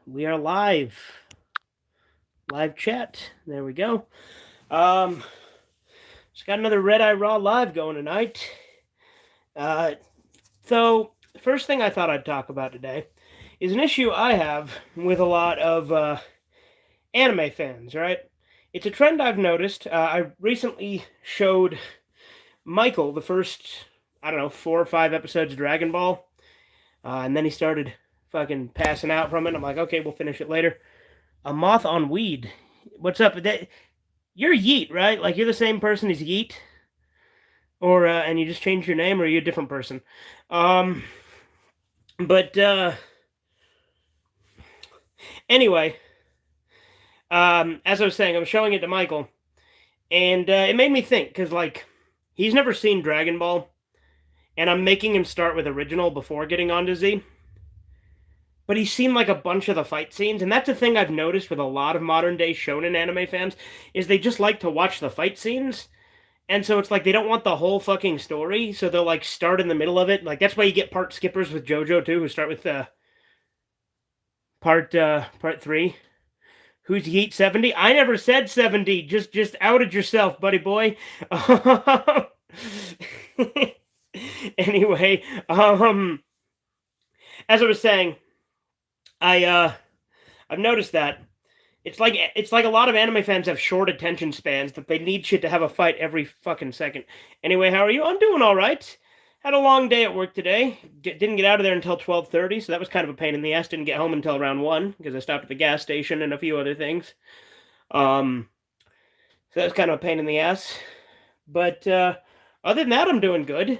We are live. Live chat. There we go. Um, just got another Redeye Raw live going tonight. So, first thing I thought I'd talk about today is an issue I have with a lot of anime fans, right? It's a trend I've noticed. I recently showed Michael the first, I don't know, 4 or 5 episodes of Dragon Ball, and then he started fucking passing out from it. I'm like, okay, we'll finish it later. A moth on weed. What's up? You're Yeet, right? Like you're the same person as Yeet, or and you just changed your name, or are you a different person? Um, but anyway, as I was saying, I was showing it to Michael, and it made me think because like he's never seen Dragon Ball, and I'm making him start with original before getting onto Z. But he's seen like a bunch of the fight scenes, and that's a thing I've noticed with a lot of modern day shonen anime fans is they just like to watch the fight scenes. And so it's like they don't want the whole fucking story, so they'll like start in the middle of it. Like that's why you get part skippers with JoJo too, who start with part 3. Who's Yeet 70? I never said 70. Just outed yourself, buddy boy. Anyway, as I was saying, I've noticed that it's like a lot of anime fans have short attention spans that they need shit to have a fight every fucking second. Anyway, how are you? I'm doing all right. Had a long day at work today. Didn't get out of there until 12:30, so that was kind of a pain in the ass. Didn't get home until around 1 because I stopped at the gas station and a few other things. Um, so that was kind of a pain in the ass. But other than that, I'm doing good.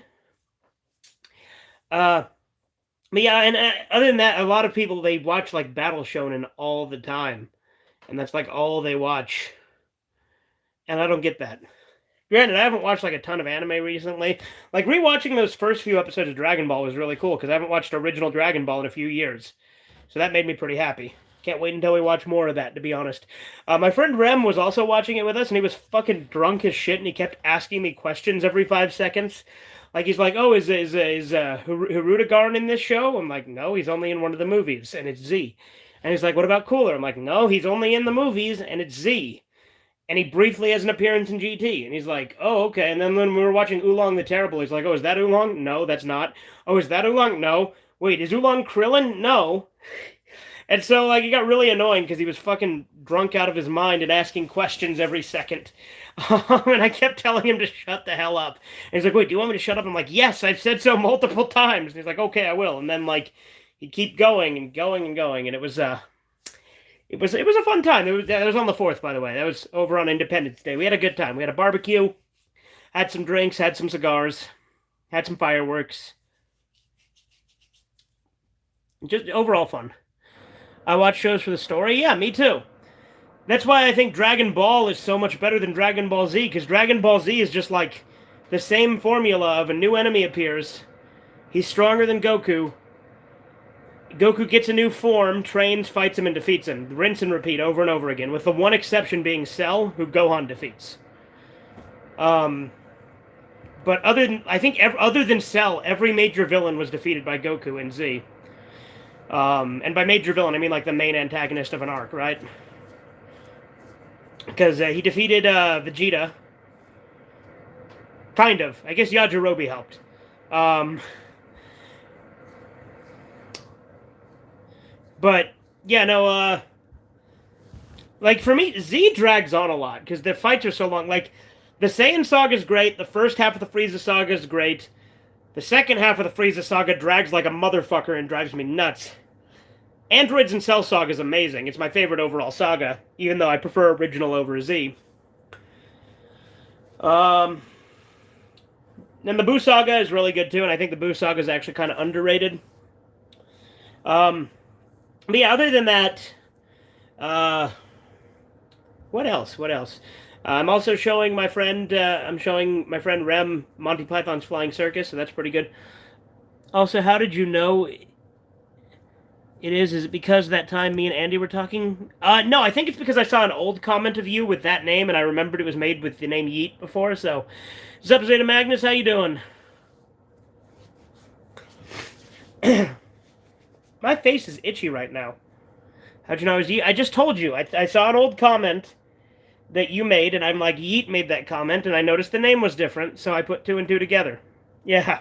Uh, but yeah, and other than that, a lot of people they watch like Battle Shonen all the time, and that's like all they watch. And I don't get that. Granted, I haven't watched like a ton of anime recently. Like rewatching those first few episodes of Dragon Ball was really cool because I haven't watched original Dragon Ball in a few years. So that made me pretty happy. Can't wait until we watch more of that, to be honest. My friend Rem was also watching it with us, and he was fucking drunk as shit, and he kept asking me questions every 5 seconds. Like he's like, "Oh, is Hirudegarn in this show?" I'm like, "No, he's only in one of the movies, and it's Z." And he's like, "What about Cooler?" I'm like, "No, he's only in the movies, and it's Z." And he briefly has an appearance in GT. And he's like, "Oh, okay." And then when we were watching Oolong the Terrible, he's like, "Oh, is that Oolong? No, that's not. Oh, is that Oolong? No. Wait, is Oolong Krillin? No." And so, like, he got really annoying because he was fucking drunk out of his mind and asking questions every second. And I kept telling him to shut the hell up. And he's like, "Wait, do you want me to shut up?" I'm like, "Yes, I've said so multiple times." And he's like, "Okay, I will." And then, like, he'd keep going and going and going. And it was a fun time. That was on the 4th, by the way. That was over on Independence Day. We had a good time. We had a barbecue, had some drinks, had some cigars, had some fireworks. Just overall fun. I watch shows for the story. Yeah, me too. That's why I think Dragon Ball is so much better than Dragon Ball Z, because Dragon Ball Z is just like the same formula of a new enemy appears. He's stronger than Goku. Goku gets a new form, trains, fights him, and defeats him. Rinse and repeat over and over again, with the one exception being Cell, who Gohan defeats. Um, but other than Cell, every major villain was defeated by Goku in Z. And by major villain, I mean like the main antagonist of an arc, right? Because he defeated Vegeta. Kind of. I guess Yajirobe helped. Um, but yeah, no. Like for me, Z drags on a lot because the fights are so long. Like the Saiyan saga is great. The first half of the Frieza saga is great. The second half of the Frieza saga drags like a motherfucker and drives me nuts. Androids and Cell saga is amazing. It's my favorite overall saga, even though I prefer original over Z. Um, and the Buu saga is really good too, and I think the Buu saga is actually kind of underrated. But yeah, other than that, uh, what else? What else? I'm also showing my friend. I'm showing my friend Rem Monty Python's Flying Circus, so that's pretty good. Also, how did you know it is? Is it because that time me and Andy were talking? No, I think it's because I saw an old comment of you with that name, and I remembered it was made with the name Yeet before. So, what's up, Zeta Magnus? How you doing? My face is itchy right now. How'd you know it was Yeet? I just told you. I saw an old comment that you made, and I'm like, Yeet made that comment, and I noticed the name was different, so I put two and two together. Yeah.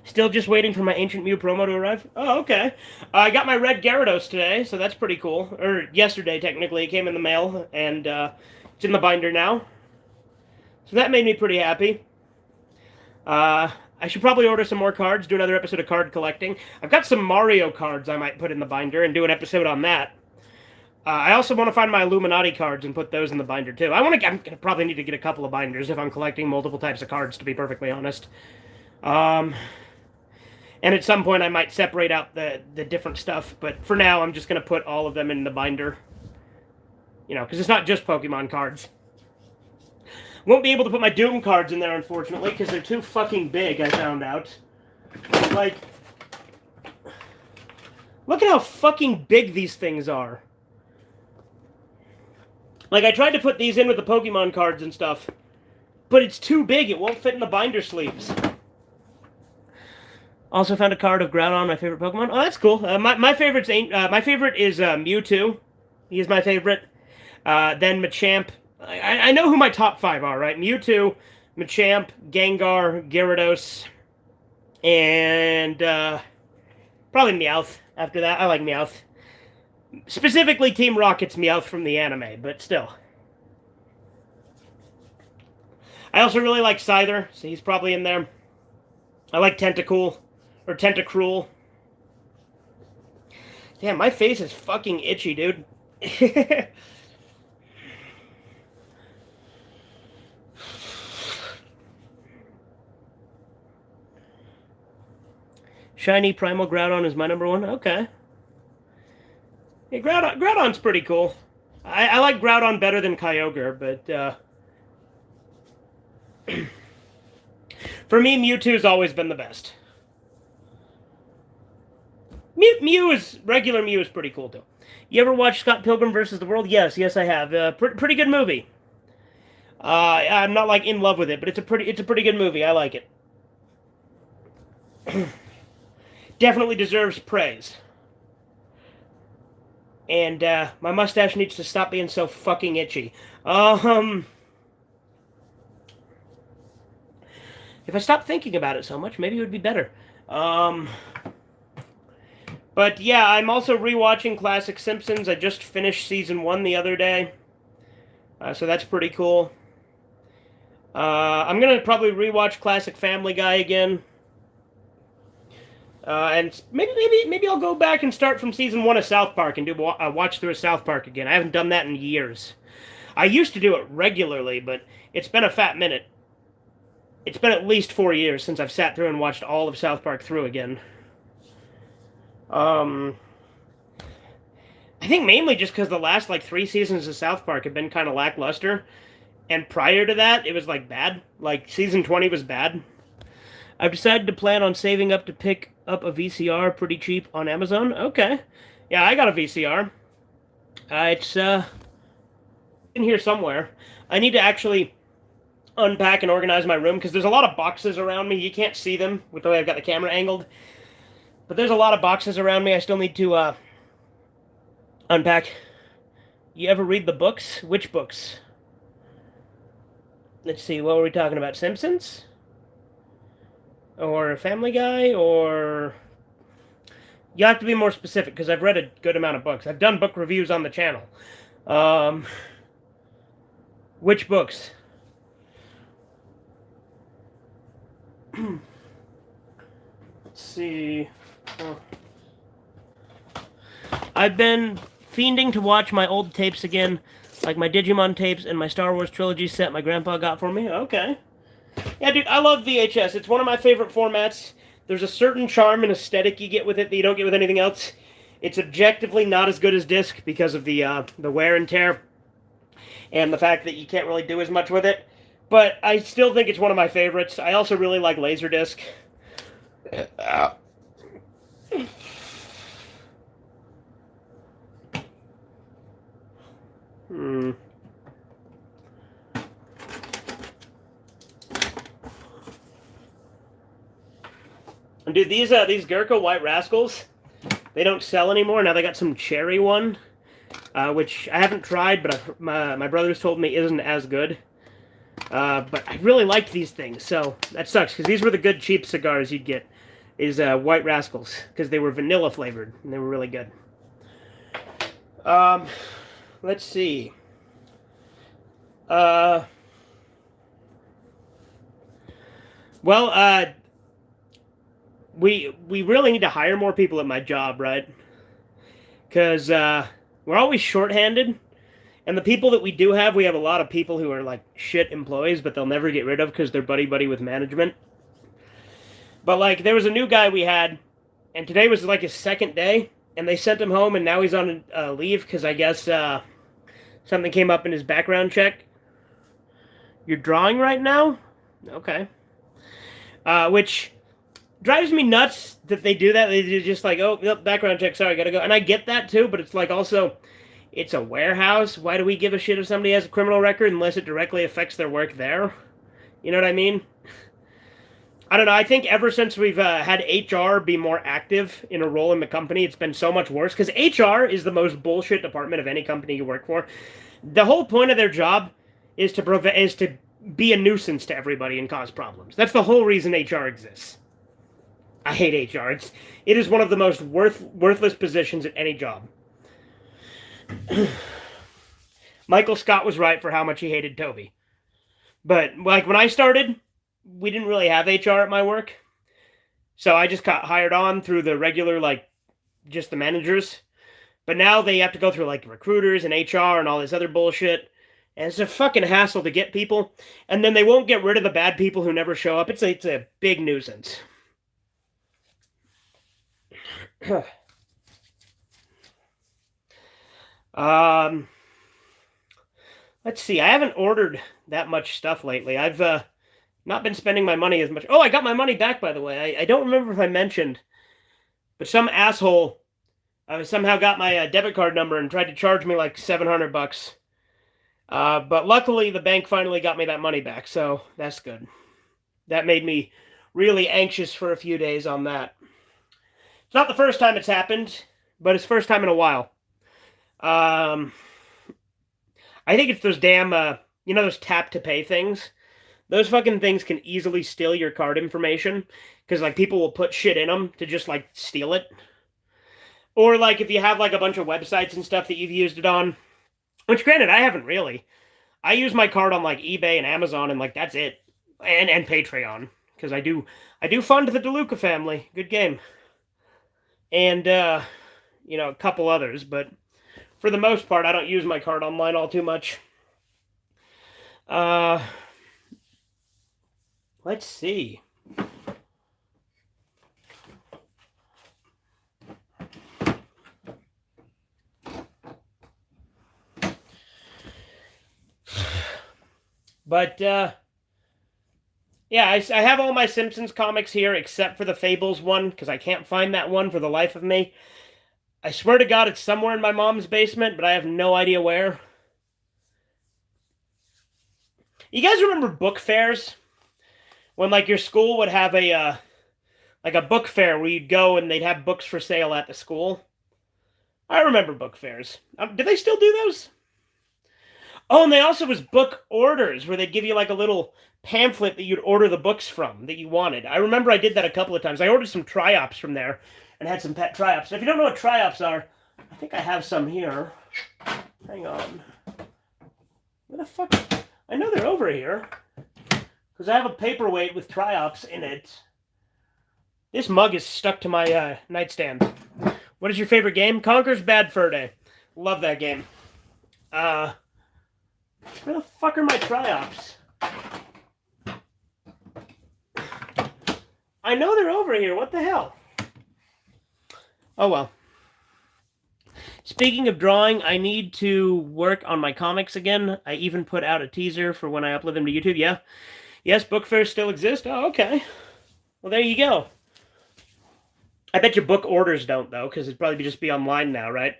Still just waiting for my Ancient Mew promo to arrive. Oh, okay. I got my red Gyarados today, so that's pretty cool. Or yesterday, technically. It came in the mail, and it's in the binder now. So that made me pretty happy. I should probably order some more cards, do another episode of card collecting. I've got some Mario cards I might put in the binder and do an episode on that. I also want to find my Illuminati cards and put those in the binder too. I'm gonna probably need to get a couple of binders if I'm collecting multiple types of cards, to be perfectly honest. And at some point I might separate out the different stuff, but for now I'm just gonna put all of them in the binder. You know, because it's not just Pokemon cards. Won't be able to put my Doom cards in there, unfortunately, because they're too fucking big, I found out. Like, look at how fucking big these things are. Like, I tried to put these in with the Pokemon cards and stuff, but it's too big. It won't fit in the binder sleeves. Also found a card of Groudon, my favorite Pokemon. Oh, that's cool. My favorite is Mewtwo. He is my favorite. Then Machamp. I know who my top 5 are, right? Mewtwo, Machamp, Gengar, Gyarados, and probably Meowth after that. I like Meowth. Specifically Team Rocket's Meowth from the anime, but still. I also really like Scyther, so he's probably in there. I like Tentacool, or Tentacruel. Damn, my face is fucking itchy, dude. Shiny Primal Groudon is my number 1. Okay. Yeah, Groudon's pretty cool. I like Groudon better than Kyogre, but for me, Mewtwo's always been the best. Regular Mew is pretty cool too. You ever watch Scott Pilgrim vs. the World? Yes, I have. Pretty good movie. I'm not like in love with it, but it's a pretty good movie. I like it. Definitely deserves praise. And my mustache needs to stop being so fucking itchy. If I stopped thinking about it so much, maybe it would be better. But yeah, I'm also rewatching Classic Simpsons. I just finished season 1 the other day. So that's pretty cool. I'm gonna probably rewatch Classic Family Guy again. And maybe I'll go back and start from season 1 of South Park and do a watch through of South Park again. I haven't done that in years. I used to do it regularly, but it's been a fat minute. It's been at least 4 years since I've sat through and watched all of South Park through again. I think mainly just because the last, 3 seasons of South Park have been kind of lackluster. And prior to that, it was, bad. Season 20 was bad. I've decided to plan on saving up to pick up a VCR pretty cheap on Amazon. Okay. Yeah, I got a VCR. It's in here somewhere. I need to actually unpack and organize my room because there's a lot of boxes around me. You can't see them with the way I've got the camera angled. But there's a lot of boxes around me. I still need to unpack. You ever read the books? Which books? Let's see, what were we talking about? Simpsons? Or Family Guy? Or... You have to be more specific, because I've read a good amount of books. I've done book reviews on the channel. Which books? Let's see... Oh. I've been fiending to watch my old tapes again, like my Digimon tapes and my Star Wars trilogy set my grandpa got for me. Okay. Yeah, dude, I love VHS. It's one of my favorite formats. There's a certain charm and aesthetic you get with it that you don't get with anything else. It's objectively not as good as disc because of the wear and tear and the fact that you can't really do as much with it. But I still think it's one of my favorites. I also really like Laserdisc. And dude, these Gurkha White Rascals, they don't sell anymore. Now they got some cherry one, which I haven't tried, but my brothers told me isn't as good. But I really liked these things, so that sucks, because these were the good cheap cigars you'd get, is White Rascals, because they were vanilla flavored, and they were really good. Let's see. Well, we really need to hire more people at my job, right? Because we're always shorthanded, and the people that we do have, we have a lot of people who are like shit employees, but they'll never get rid of because they're buddy with management. But like, there was a new guy we had, and today was like his second day, and they sent him home, and now he's on leave because I guess something came up in his background check. You're drawing right now? Okay. Which drives me nuts that they do that. They're just like, oh, nope, background check, sorry, gotta go. And I get that too, but it's like also, it's a warehouse. Why do we give a shit if somebody has a criminal record unless it directly affects their work there? You know what I mean? I don't know. I think ever since we've had HR be more active in a role in the company, it's been so much worse. Because HR is the most bullshit department of any company you work for. The whole point of their job is to be a nuisance to everybody and cause problems. That's the whole reason HR exists. I hate HR. It is one of the most worthless positions at any job. Michael Scott was right for how much he hated Toby. But like when I started, we didn't really have HR at my work. So I just got hired on through the regular, like, just the managers. But now they have to go through, like, recruiters and HR and all this other bullshit. And it's a fucking hassle to get people. And then they won't get rid of the bad people who never show up. It's a big nuisance. Let's see. I haven't ordered that much stuff lately. I've not been spending my money as much. Oh, I got my money back, by the way. I don't remember if I mentioned, but some asshole somehow got my debit card number and tried to charge me like $700. But luckily, the bank finally got me that money back, so that's good. That made me really anxious for a few days on that. It's not the first time it's happened, but it's first time in a while. I think it's those damn, those tap to pay things. Those fucking things can easily steal your card information, because like people will put shit in them to just like steal it. Or like if you have like a bunch of websites and stuff that you've used it on, which granted I haven't really. I use my card on like eBay and Amazon and like that's it, and Patreon, because I do fund the DeLuca family. Good game. And a couple others, but for the most part I don't use my card online all too much. Let's see. But, yeah, I have all my Simpsons comics here except for the Fables one, because I can't find that one for the life of me. I swear to God it's somewhere in my mom's basement, but I have no idea where. You guys remember book fairs? When, like, your school would have a book fair where you'd go and they'd have books for sale at the school? I remember book fairs. Do they still do those? Oh, and they also was book orders, where they'd give you, like, a little pamphlet that you'd order the books from that you wanted. I remember I did that a couple of times. I ordered some Triops from there and had some pet Triops. And if you don't know what Triops are, I think I have some here. Hang on. Where the fuck? I know they're over here, because I have a paperweight with Triops in it. This mug is stuck to my nightstand. What is your favorite game? Conker's Bad Fur Day. Love that game. Where the fuck are my Triops? I know they're over here. What the hell? Oh well. Speaking of drawing, I need to work on my comics again. I even put out a teaser for when I upload them to YouTube. Yeah. Yes, book fairs still exist. Oh, okay. Well, there you go. I bet your book orders don't, though, because it'd probably just be online now, right?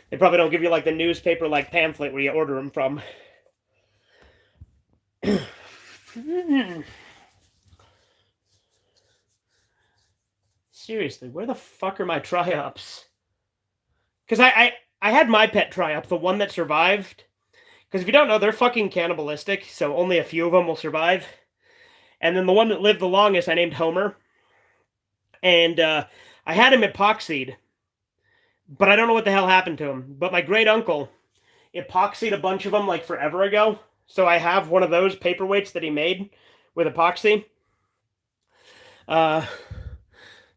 They probably don't give you, like, the newspaper-like pamphlet where you order them from. Seriously, where the fuck are my Tri-Ups? Because I had my pet Tri-Up, the one that survived. Because if you don't know, they're fucking cannibalistic, so only a few of them will survive. And then the one that lived the longest, I named Homer. And I had him epoxied, but I don't know what the hell happened to him. But my great uncle epoxied a bunch of them like forever ago. So I have one of those paperweights that he made with epoxy.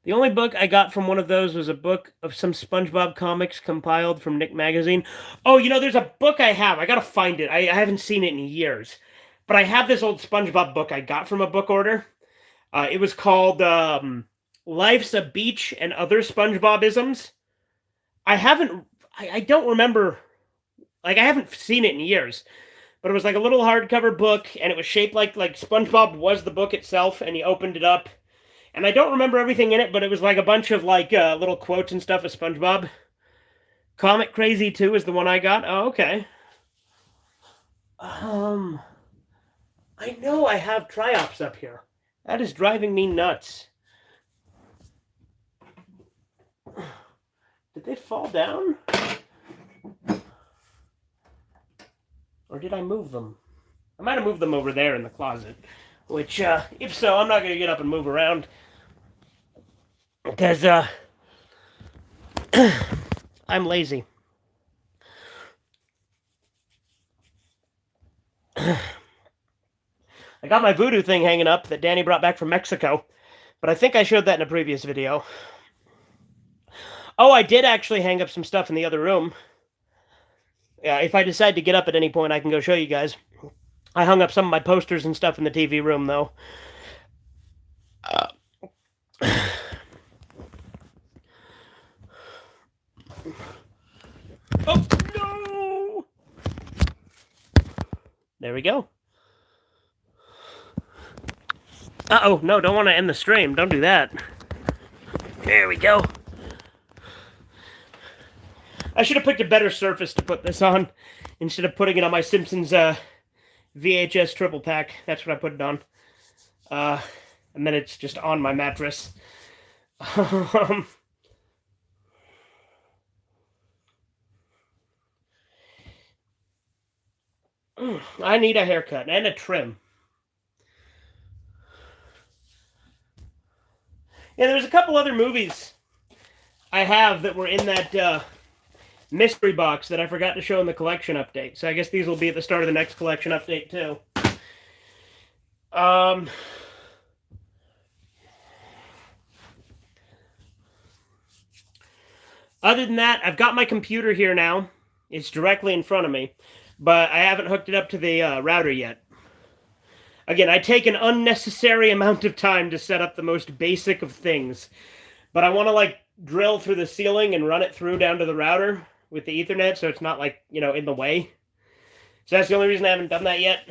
The only book I got from one of those was a book of some SpongeBob comics compiled from Nick Magazine. Oh, there's a book I have. I gotta find it. I haven't seen it in years. But I have this old SpongeBob book I got from a book order. It was called Life's a Beach and Other SpongeBob-isms. I don't remember, like, I haven't seen it in years. But it was like a little hardcover book, and it was shaped like SpongeBob was the book itself, and he opened it up. And I don't remember everything in it, but it was like a bunch of like little quotes and stuff of SpongeBob. Comic Crazy 2 is the one I got. Oh, okay. I know I have Tri-Ops up here. That is driving me nuts. Did they fall down? Or did I move them? I might have moved them over there in the closet. Which, if so, I'm not going to get up and move around. Because, I'm lazy. I got my voodoo thing hanging up that Danny brought back from Mexico. But I think I showed that in a previous video. Oh, I did actually hang up some stuff in the other room. Yeah, if I decide to get up at any point, I can go show you guys. I hung up some of my posters and stuff in the TV room, though. Oh, no! There we go. Uh-oh, no, don't want to end the stream. Don't do that. There we go. I should have picked a better surface to put this on instead of putting it on my Simpsons VHS triple pack. That's what I put it on. And then it's just on my mattress. I need a haircut and a trim. Yeah, there's a couple other movies I have that were in that mystery box that I forgot to show in the collection update. So I guess these will be at the start of the next collection update too. Other than that, I've got my computer here now. It's directly in front of me. But I haven't hooked it up to the router yet. Again, I take an unnecessary amount of time to set up the most basic of things. But I want to, like, drill through the ceiling and run it through down to the router with the Ethernet so it's not, like, in the way. So that's the only reason I haven't done that yet.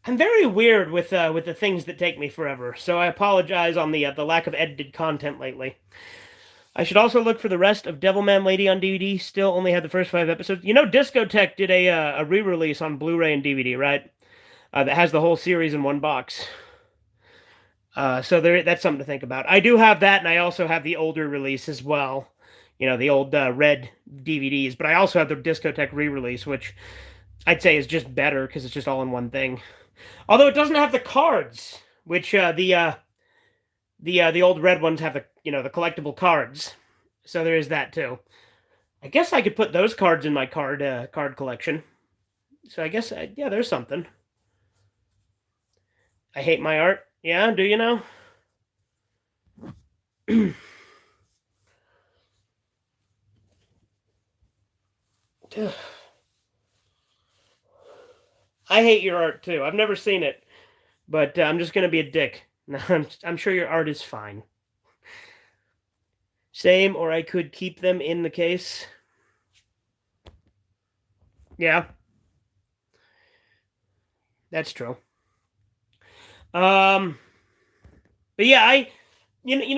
I'm very weird with the things that take me forever, so I apologize on the lack of edited content lately. I should also look for the rest of Devilman Lady on DVD. Still only had the first 5 episodes. Discotek did a re-release on Blu-ray and DVD, right? That has the whole series in one box. So that's something to think about. I do have that, and I also have the older release as well. The old red DVDs. But I also have the Discotek re-release, which I'd say is just better because it's just all in one thing. Although it doesn't have the cards, which the old red ones have the collectible cards. So there is that too. I guess I could put those cards in my card collection. So I guess yeah, there's something. I hate my art. Yeah, do you know? I hate your art too. I've never seen it, but I'm just gonna be a dick. I'm sure your art is fine. Same, or I could keep them in the case. Yeah. That's true. But yeah,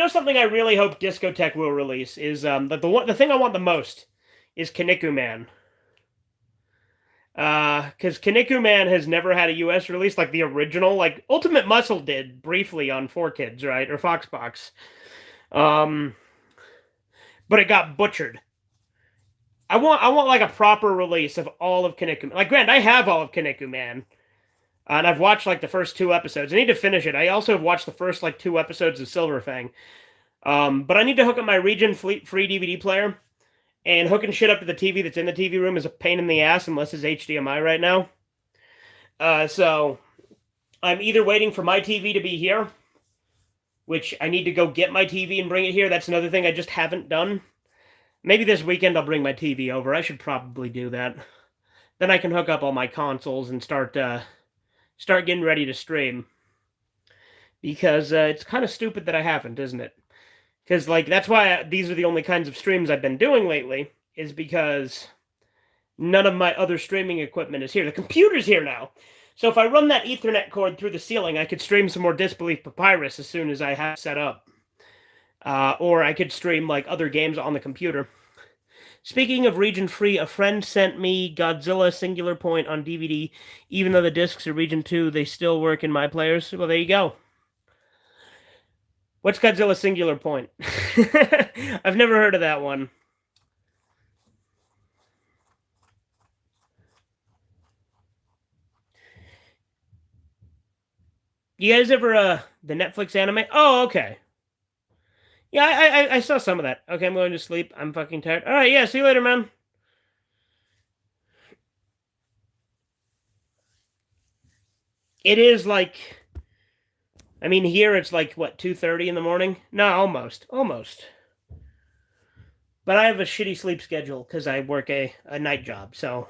something I really hope Discotek will release is the thing I want the most is Kinnikuman. Because Kinnikuman Man has never had a US release like the original. Like Ultimate Muscle did briefly on 4Kids, right? Or Foxbox. But it got butchered. I want like a proper release of all of Kinnikuman. Like, granted, I have all of Kinnikuman. And I've watched like the first 2 episodes. I need to finish it. I also have watched the first like 2 episodes of Silverfang. But I need to hook up my Region free DVD player. And hooking shit up to the TV that's in the TV room is a pain in the ass unless it's HDMI right now. So I'm either waiting for my TV to be here, which I need to go get my TV and bring it here. That's another thing I just haven't done. Maybe this weekend I'll bring my TV over. I should probably do that. Then I can hook up all my consoles and start getting ready to stream. Because it's kind of stupid that I haven't, isn't it? Because, like, that's why these are the only kinds of streams I've been doing lately, is because none of my other streaming equipment is here. The computer's here now. So if I run that Ethernet cord through the ceiling, I could stream some more Disbelief Papyrus as soon as I have set up. Or I could stream, like, other games on the computer. Speaking of region free, a friend sent me Godzilla Singular Point on DVD. Even though the discs are region 2, they still work in my players. Well, there you go. What's Godzilla Singular Point? I've never heard of that one. You guys ever, the Netflix anime? Oh, okay. Yeah, I saw some of that. Okay, I'm going to sleep. I'm fucking tired. All right, yeah, see you later, man. It is like, I mean, here it's like, what, 2:30 in the morning? No, almost. But I have a shitty sleep schedule because I work a night job, so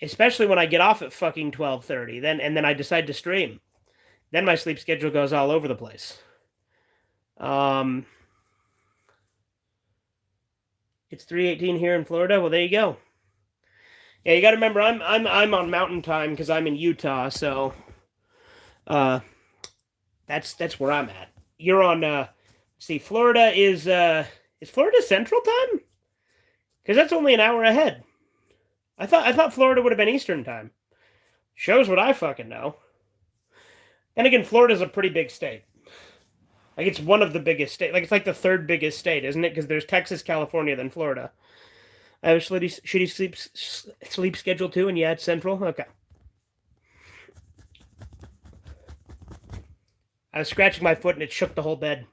especially when I get off at fucking 12:30, then I decide to stream. Then my sleep schedule goes all over the place. It's 3:18 here in Florida. Well, there you go. Yeah, you got to remember I'm on Mountain Time because I'm in Utah, so that's where I'm at. You're on see, Florida is Florida Central Time? Because that's only an hour ahead. I thought Florida would have been Eastern Time. Shows what I fucking know. And again, Florida's a pretty big state. Like, it's one of the biggest states. Like, it's like the third biggest state, isn't it? Because there's Texas, California, then Florida. I have a shitty sleep schedule, too, and yeah, it's Central? Okay. I was scratching my foot, and it shook the whole bed.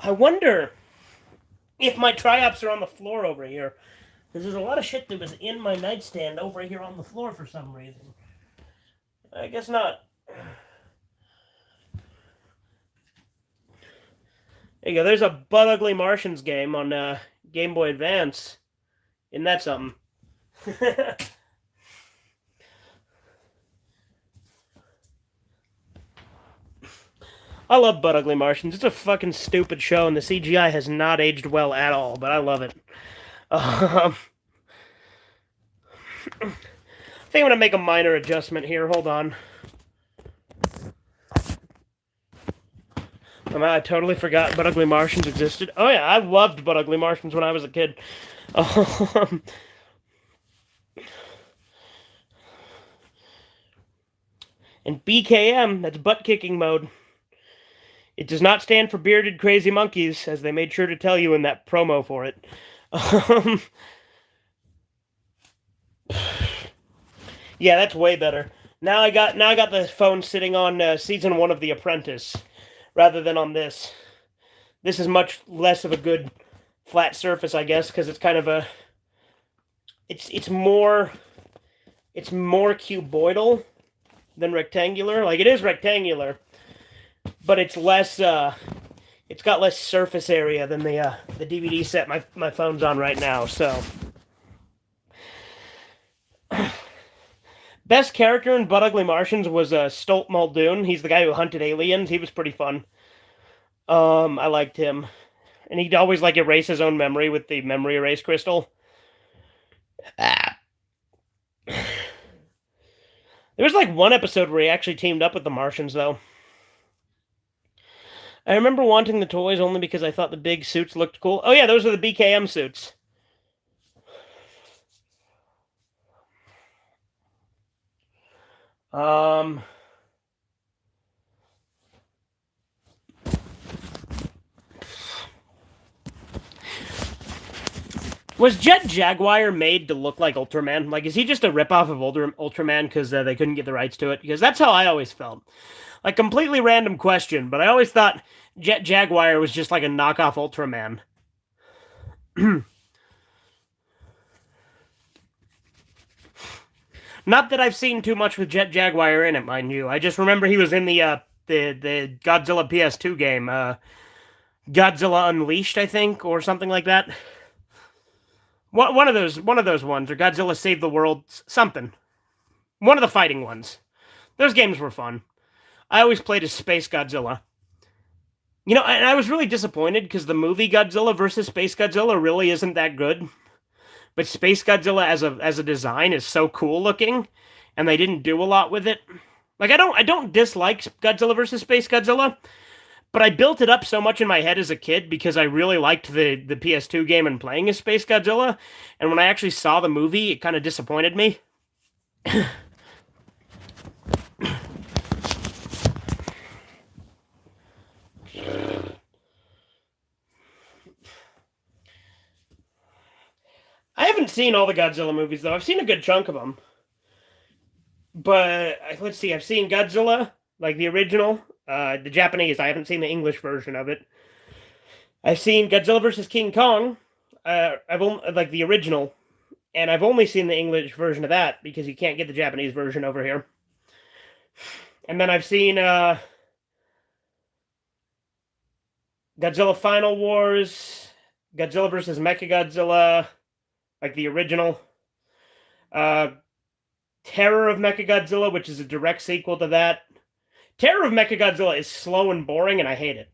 I wonder if my triops are on the floor over here. Because there's a lot of shit that was in my nightstand over here on the floor for some reason. I guess not. There you go. There's a Butt Ugly Martians game on Game Boy Advance. Isn't that something? I love Butt Ugly Martians. It's a fucking stupid show, and the CGI has not aged well at all, but I love it. I think I'm going to make a minor adjustment here. Hold on. I totally forgot Butt Ugly Martians existed. Oh yeah, I loved Butt Ugly Martians when I was a kid. And BKM, that's butt kicking mode. It does not stand for Bearded Crazy Monkeys, as they made sure to tell you in that promo for it. Yeah, that's way better. Now I got the phone sitting on season 1 of The Apprentice, rather than on this. This is much less of a good flat surface, I guess, because it's kind of a. It's more cuboidal than rectangular. Like, it is rectangular, but it's less. It's got less surface area than the DVD set my phone's on right now. So, best character in Butt Ugly Martians was Stolt Muldoon. He's the guy who hunted aliens. He was pretty fun. I liked him, and he'd always like erase his own memory with the memory erase crystal. Ah. There was like one episode where he actually teamed up with the Martians, though. I remember wanting the toys only because I thought the big suits looked cool. Oh yeah, those are the BKM suits. Um, was Jet Jaguar made to look like Ultraman? Like, is he just a ripoff of Ultraman because they couldn't get the rights to it? Because that's how I always felt. Like, completely random question, but I always thought Jet Jaguar was just like a knockoff Ultraman. Not that I've seen too much with Jet Jaguar in it, mind you. I just remember he was in the Godzilla PS2 game, Godzilla Unleashed, I think, or something like that. One of those ones, or Godzilla Save the World, something. One of the fighting ones. Those games were fun. I always played as Space Godzilla. You know, and I was really disappointed because the movie Godzilla versus Space Godzilla really isn't that good. But Space Godzilla as a design is so cool looking, and they didn't do a lot with it. Like I don't dislike Godzilla versus Space Godzilla, but I built it up so much in my head as a kid because I really liked the PS2 game and playing as Space Godzilla, and when I actually saw the movie, it kind of disappointed me. I haven't seen all the Godzilla movies though. I've seen a good chunk of them. But let's see, I've seen Godzilla, like the original, the Japanese. I haven't seen the English version of it. I've seen Godzilla versus King Kong. I've only like the original, and I've only seen the English version of that because you can't get the Japanese version over here. And then I've seen Godzilla Final Wars, Godzilla versus Mechagodzilla, like the original. Terror of Mechagodzilla, which is a direct sequel to that. Terror of Mechagodzilla is slow and boring, and I hate it.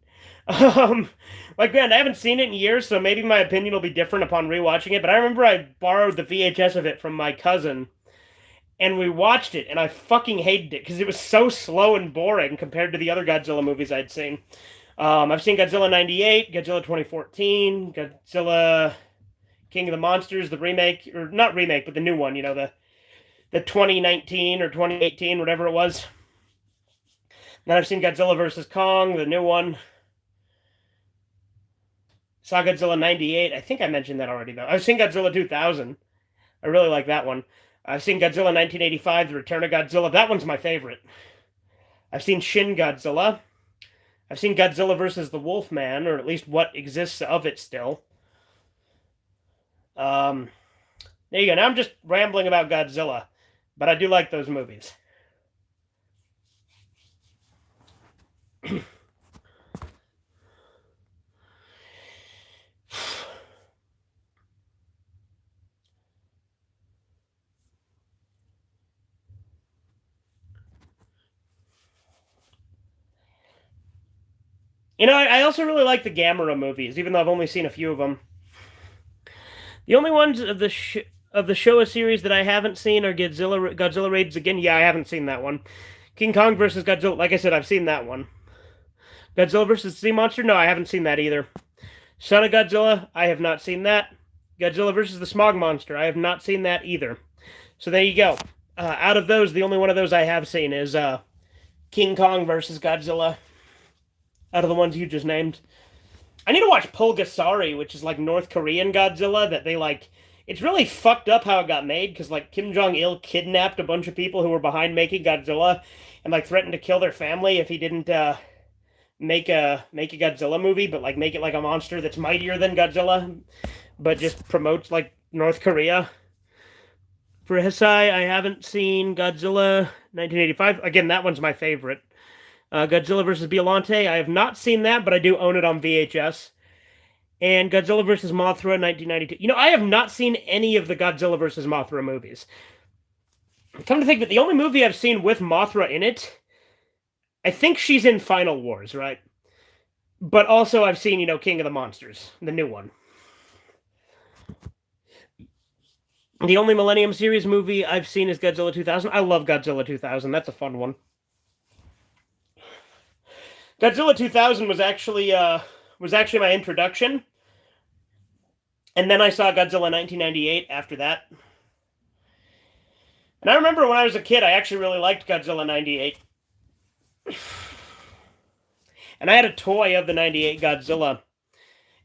Like, man, I haven't seen it in years, so maybe my opinion will be different upon rewatching it. But I remember I borrowed the VHS of it from my cousin, and we watched it, and I fucking hated it because it was so slow and boring compared to the other Godzilla movies I'd seen. I've seen Godzilla '98, Godzilla 2014, Godzilla King of the Monsters, the remake, or not remake, but the new one. You know, the 2019 or 2018, whatever it was. Then I've seen Godzilla vs. Kong, the new one. Saw Godzilla 98. I think I mentioned that already, though. I've seen Godzilla 2000. I really like that one. I've seen Godzilla 1985, The Return of Godzilla. That one's my favorite. I've seen Shin Godzilla. I've seen Godzilla vs. the Wolfman, or at least what exists of it still. There you go. Now I'm just rambling about Godzilla, but I do like those movies. You know, I also really like the Gamera movies, even though I've only seen a few of them. The only ones of the Showa series that I haven't seen are Godzilla Raids Again. Yeah, I haven't seen that one. King Kong versus Godzilla. Like I said, I've seen that one. Godzilla versus Sea Monster. No, I haven't seen that either. Son of Godzilla. I have not seen that. Godzilla versus the Smog Monster. I have not seen that either. So there you go. Out of those, the only one of those I have seen is King Kong versus Godzilla. Out of the ones you just named. I need to watch Pulgasari, which is like North Korean Godzilla that they like. It's really fucked up how it got made because like Kim Jong-il kidnapped a bunch of people who were behind making Godzilla and like threatened to kill their family if he didn't make a Godzilla movie, but like make it like a monster that's mightier than Godzilla, but just promotes like North Korea. For Heisei, I haven't seen Godzilla 1985. Again, that one's my favorite. Godzilla vs. Biollante, I have not seen that, but I do own it on VHS. And Godzilla vs. Mothra 1992. You know, I have not seen any of the Godzilla vs. Mothra movies. Come to think of it, the only movie I've seen with Mothra in it, I think she's in Final Wars, right? But also I've seen, King of the Monsters, the new one. The only Millennium Series movie I've seen is Godzilla 2000. I love Godzilla 2000. That's a fun one. Godzilla 2000 was actually my introduction, and then I saw Godzilla 1998 after that. And I remember when I was a kid, I actually really liked Godzilla 98. And I had a toy of the 98 Godzilla.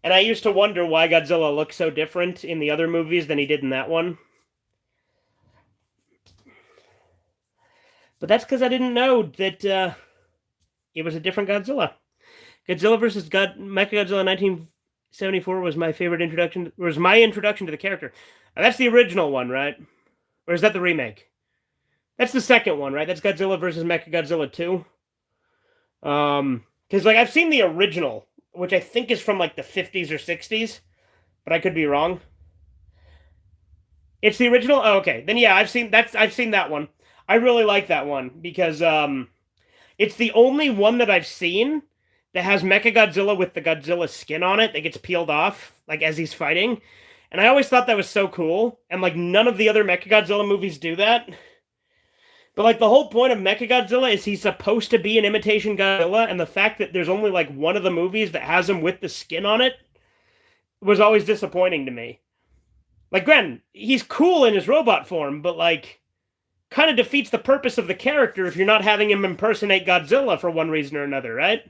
And I used to wonder why Godzilla looked so different in the other movies than he did in that one. But that's because I didn't know that it was a different Godzilla. Godzilla vs. Mechagodzilla 1974 was my favorite introduction. Was my introduction to the character. Now, that's the original one, right? Or is that the remake? That's the second one, right? That's Godzilla vs. Mechagodzilla 2. Because like I've seen the original, which I think is from like the 50s or 60s, but I could be wrong. It's the original. Oh, okay, then yeah, I've seen that one. I really like that one because it's the only one that I've seen that has Mechagodzilla with the Godzilla skin on it that gets peeled off like as he's fighting. And I always thought that was so cool. And like none of the other Mechagodzilla movies do that. But like the whole point of Mechagodzilla is he's supposed to be an imitation Godzilla, and the fact that there's only like one of the movies that has him with the skin on it was always disappointing to me. Like, granted, he's cool in his robot form, but like kind of defeats the purpose of the character if you're not having him impersonate Godzilla for one reason or another, right?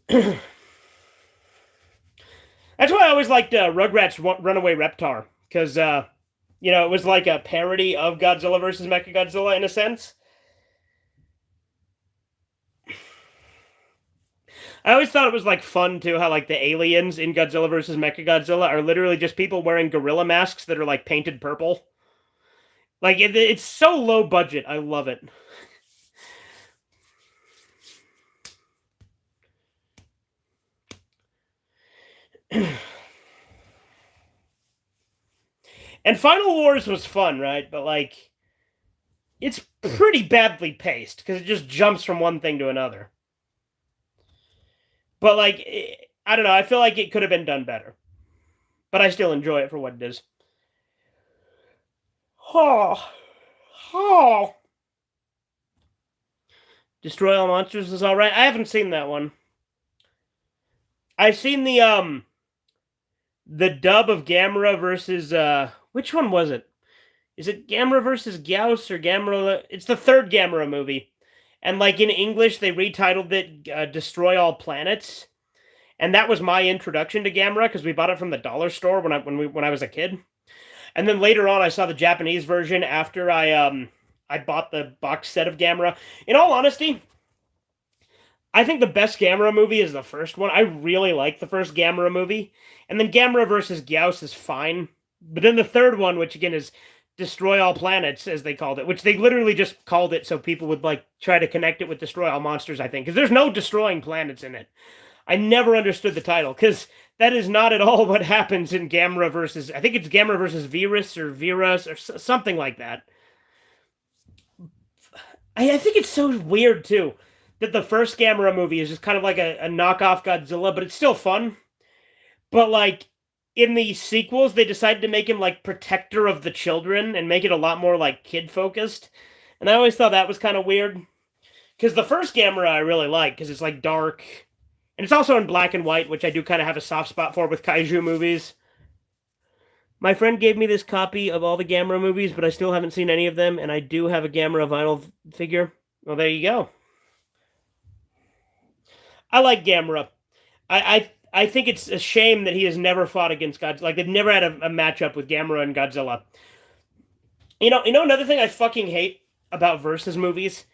That's why I always liked Rugrats Runaway Reptar, because it was like a parody of Godzilla versus Mechagodzilla in a sense. I always thought it was like fun too how like the aliens in Godzilla versus Mechagodzilla are literally just people wearing gorilla masks that are like painted purple. Like it's so low budget. I love it. And Final Wars was fun, right? But like it's pretty badly paced because it just jumps from one thing to another. But like I don't know, I feel like it could have been done better. But I still enjoy it for what it is. Oh. Oh. Destroy All Monsters is alright. I haven't seen that one. I've seen the dub of Gamera versus which one was it? Is it Gamera versus Gyaos or Gamera? It's the third Gamera movie. And like in English they retitled it Destroy All Planets. And that was my introduction to Gamera because we bought it from the dollar store when I was a kid. And then later on I saw the Japanese version after I bought the box set of Gamera. In all honesty, I think the best Gamera movie is the first one. I really like the first Gamera movie. And then Gamera versus Gyaos is fine. But then the third one, which again is Destroy All Planets, as they called it, which they literally just called it so people would like try to connect it with Destroy All Monsters, I think. Because there's no destroying planets in it. I never understood the title, because that is not at all what happens in Gamera versus... I think it's Gamera versus Virus or Virus or something like that. I think it's so weird, too, that the first Gamera movie is just kind of like a knockoff Godzilla, but it's still fun. But, like, in the sequels, they decided to make him, like, protector of the children and make it a lot more, like, kid-focused. And I always thought that was kind of weird. Because the first Gamera I really like, because it's, like, dark. And it's also in black and white, which I do kind of have a soft spot for with kaiju movies. My friend gave me this copy of all the Gamera movies, but I still haven't seen any of them, and I do have a Gamera vinyl figure. Well, there you go. I like Gamera. I think it's a shame that he has never fought against Godzilla. Like, they've never had a matchup with Gamera and Godzilla. You know another thing I fucking hate about versus movies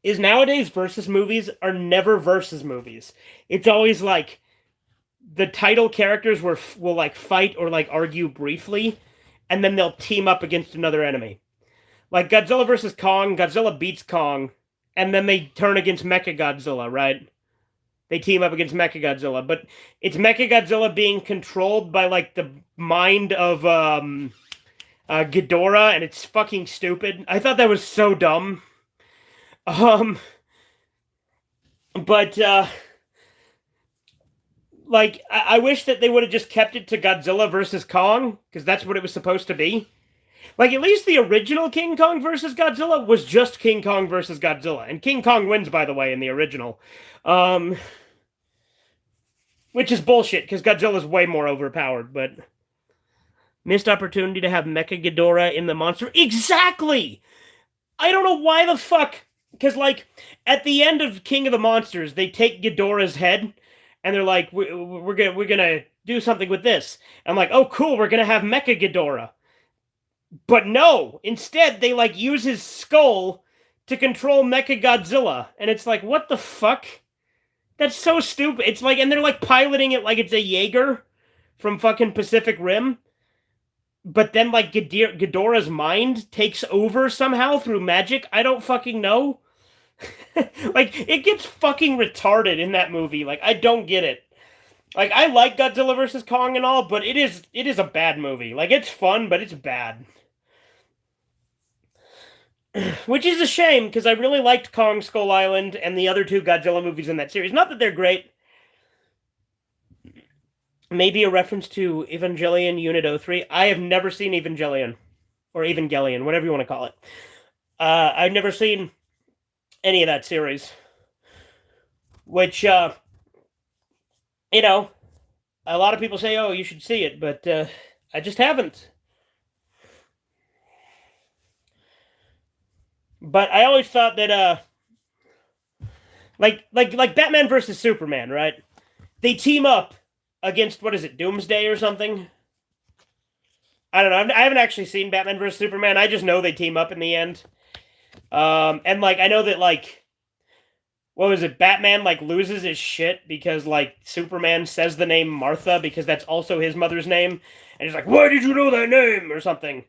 is nowadays versus movies are never versus movies. It's always like the title characters will like fight or like argue briefly, and then they'll team up against another enemy. Like Godzilla versus Kong, Godzilla beats Kong, and then they turn against Mechagodzilla, right? They team up against Mechagodzilla, but it's Mechagodzilla being controlled by like the mind of Ghidorah, and it's fucking stupid. I thought that was so dumb. But Like, I wish that they would have just kept it to Godzilla versus Kong, because that's what it was supposed to be. Like, at least the original King Kong versus Godzilla was just King Kong versus Godzilla. And King Kong wins, by the way, in the original. Which is bullshit, because Godzilla's way more overpowered, but... Missed opportunity to have Mecha Ghidorah in the monster. Exactly! I don't know why the fuck... Because, like, at the end of King of the Monsters, they take Ghidorah's head, and they're like, we're gonna do something with this. I'm like, oh, cool, we're gonna have Mecha Ghidorah. But no, instead they like use his skull to control Mecha Godzilla, and it's like, what the fuck? That's so stupid. It's like, and they're like piloting it like it's a Jaeger from fucking Pacific Rim. But then like Ghidorah's mind takes over somehow through magic. I don't fucking know. Like, it gets fucking retarded in that movie. Like, I don't get it. Like, I like Godzilla vs. Kong and all, but it is a bad movie. Like, it's fun, but it's bad. Which is a shame, because I really liked Kong Skull Island and the other two Godzilla movies in that series. Not that they're great. Maybe a reference to Evangelion Unit 03. I have never seen Evangelion. Or Evangelion, whatever you want to call it. I've never seen any of that series. Which, you know, a lot of people say, oh, you should see it, but I just haven't. But I always thought that, like Batman versus Superman, right? They team up against, what is it, Doomsday or something? I don't know. I haven't actually seen Batman vs. Superman. I just know they team up in the end. And, like, I know that, like, what was it? Batman, like, loses his shit because, like, Superman says the name Martha because that's also his mother's name. And he's like, why did you know that name? Or something.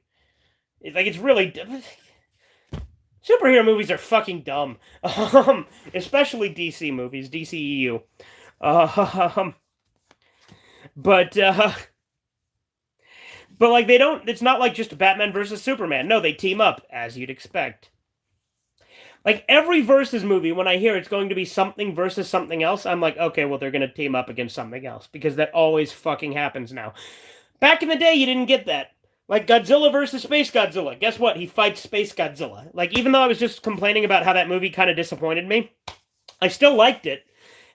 It's like, it's really... Superhero movies are fucking dumb. Especially DC movies, DCEU. But like, they don't... It's not like just Batman versus Superman. No, they team up, as you'd expect. Like, every versus movie, when I hear it's going to be something versus something else, I'm like, okay, well, they're going to team up against something else. Because that always fucking happens now. Back in the day, you didn't get that. Like, Godzilla versus Space Godzilla. Guess what? He fights Space Godzilla. Like, even though I was just complaining about how that movie kind of disappointed me, I still liked it.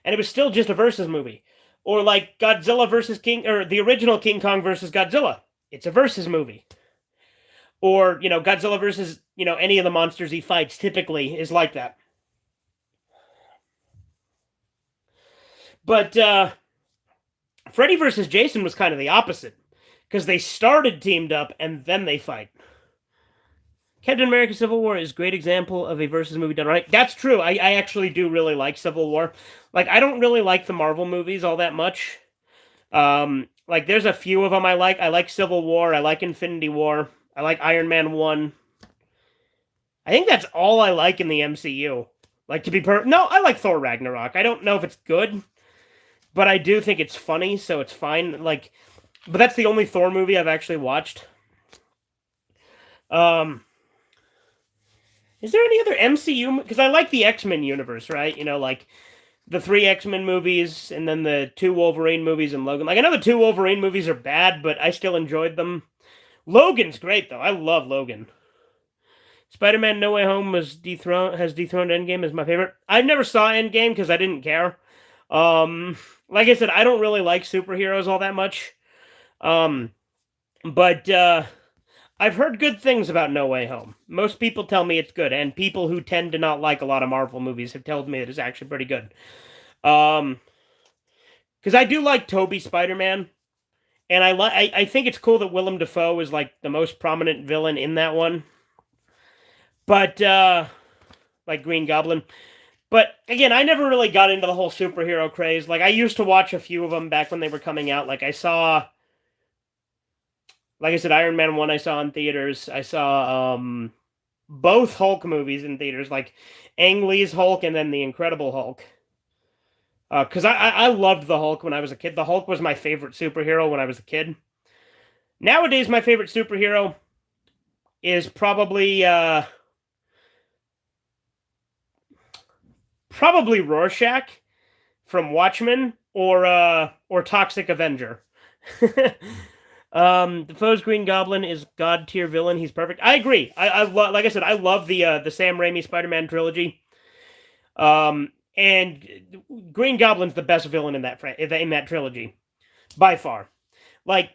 And it was still just a versus movie. Or, like, Godzilla versus King... Or the original King Kong versus Godzilla. It's a versus movie. Or, you know, Godzilla versus, you know, any of the monsters he fights typically is like that. But, Freddy versus Jason was kind of the opposite. Because they started teamed up, and then they fight. Captain America Civil War is a great example of a versus movie done right. That's true. I actually do really like Civil War. Like, I don't really like the Marvel movies all that much. Like, there's a few of them I like. I like Civil War. I like Infinity War. I like Iron Man 1. I think that's all I like in the MCU. Like, to be no, I like Thor Ragnarok. I don't know if it's good, but I do think it's funny, so it's fine. Like... But that's the only Thor movie I've actually watched. Is there any other MCU? Because I like the X-Men universe, right? You know, like the 3 X-Men movies and then the 2 Wolverine movies and Logan. Like, I know the 2 Wolverine movies are bad, but I still enjoyed them. Logan's great, though. I love Logan. Spider-Man No Way Home has dethroned Endgame as my favorite. I never saw Endgame because I didn't care. Like I said, I don't really like superheroes all that much. But I've heard good things about No Way Home. Most people tell me it's good, and people who tend to not like a lot of Marvel movies have told me that it's actually pretty good. Because I do like Tobey Spider-Man, and I think it's cool that Willem Dafoe is like the most prominent villain in that one. But like Green Goblin. But again, I never really got into the whole superhero craze. Like, I used to watch a few of them back when they were coming out. Like, I saw... Like I said, Iron Man 1 I saw in theaters. I saw both Hulk movies in theaters, like Ang Lee's Hulk and then The Incredible Hulk. Because I loved the Hulk when I was a kid. The Hulk was my favorite superhero when I was a kid. Nowadays, my favorite superhero is probably Rorschach from Watchmen, or or Toxic Avenger. The Foe's Green Goblin is god tier villain. He's perfect. I agree. Like I said, I love the Sam Raimi Spider-Man trilogy. And Green Goblin's the best villain in that trilogy by far. Like,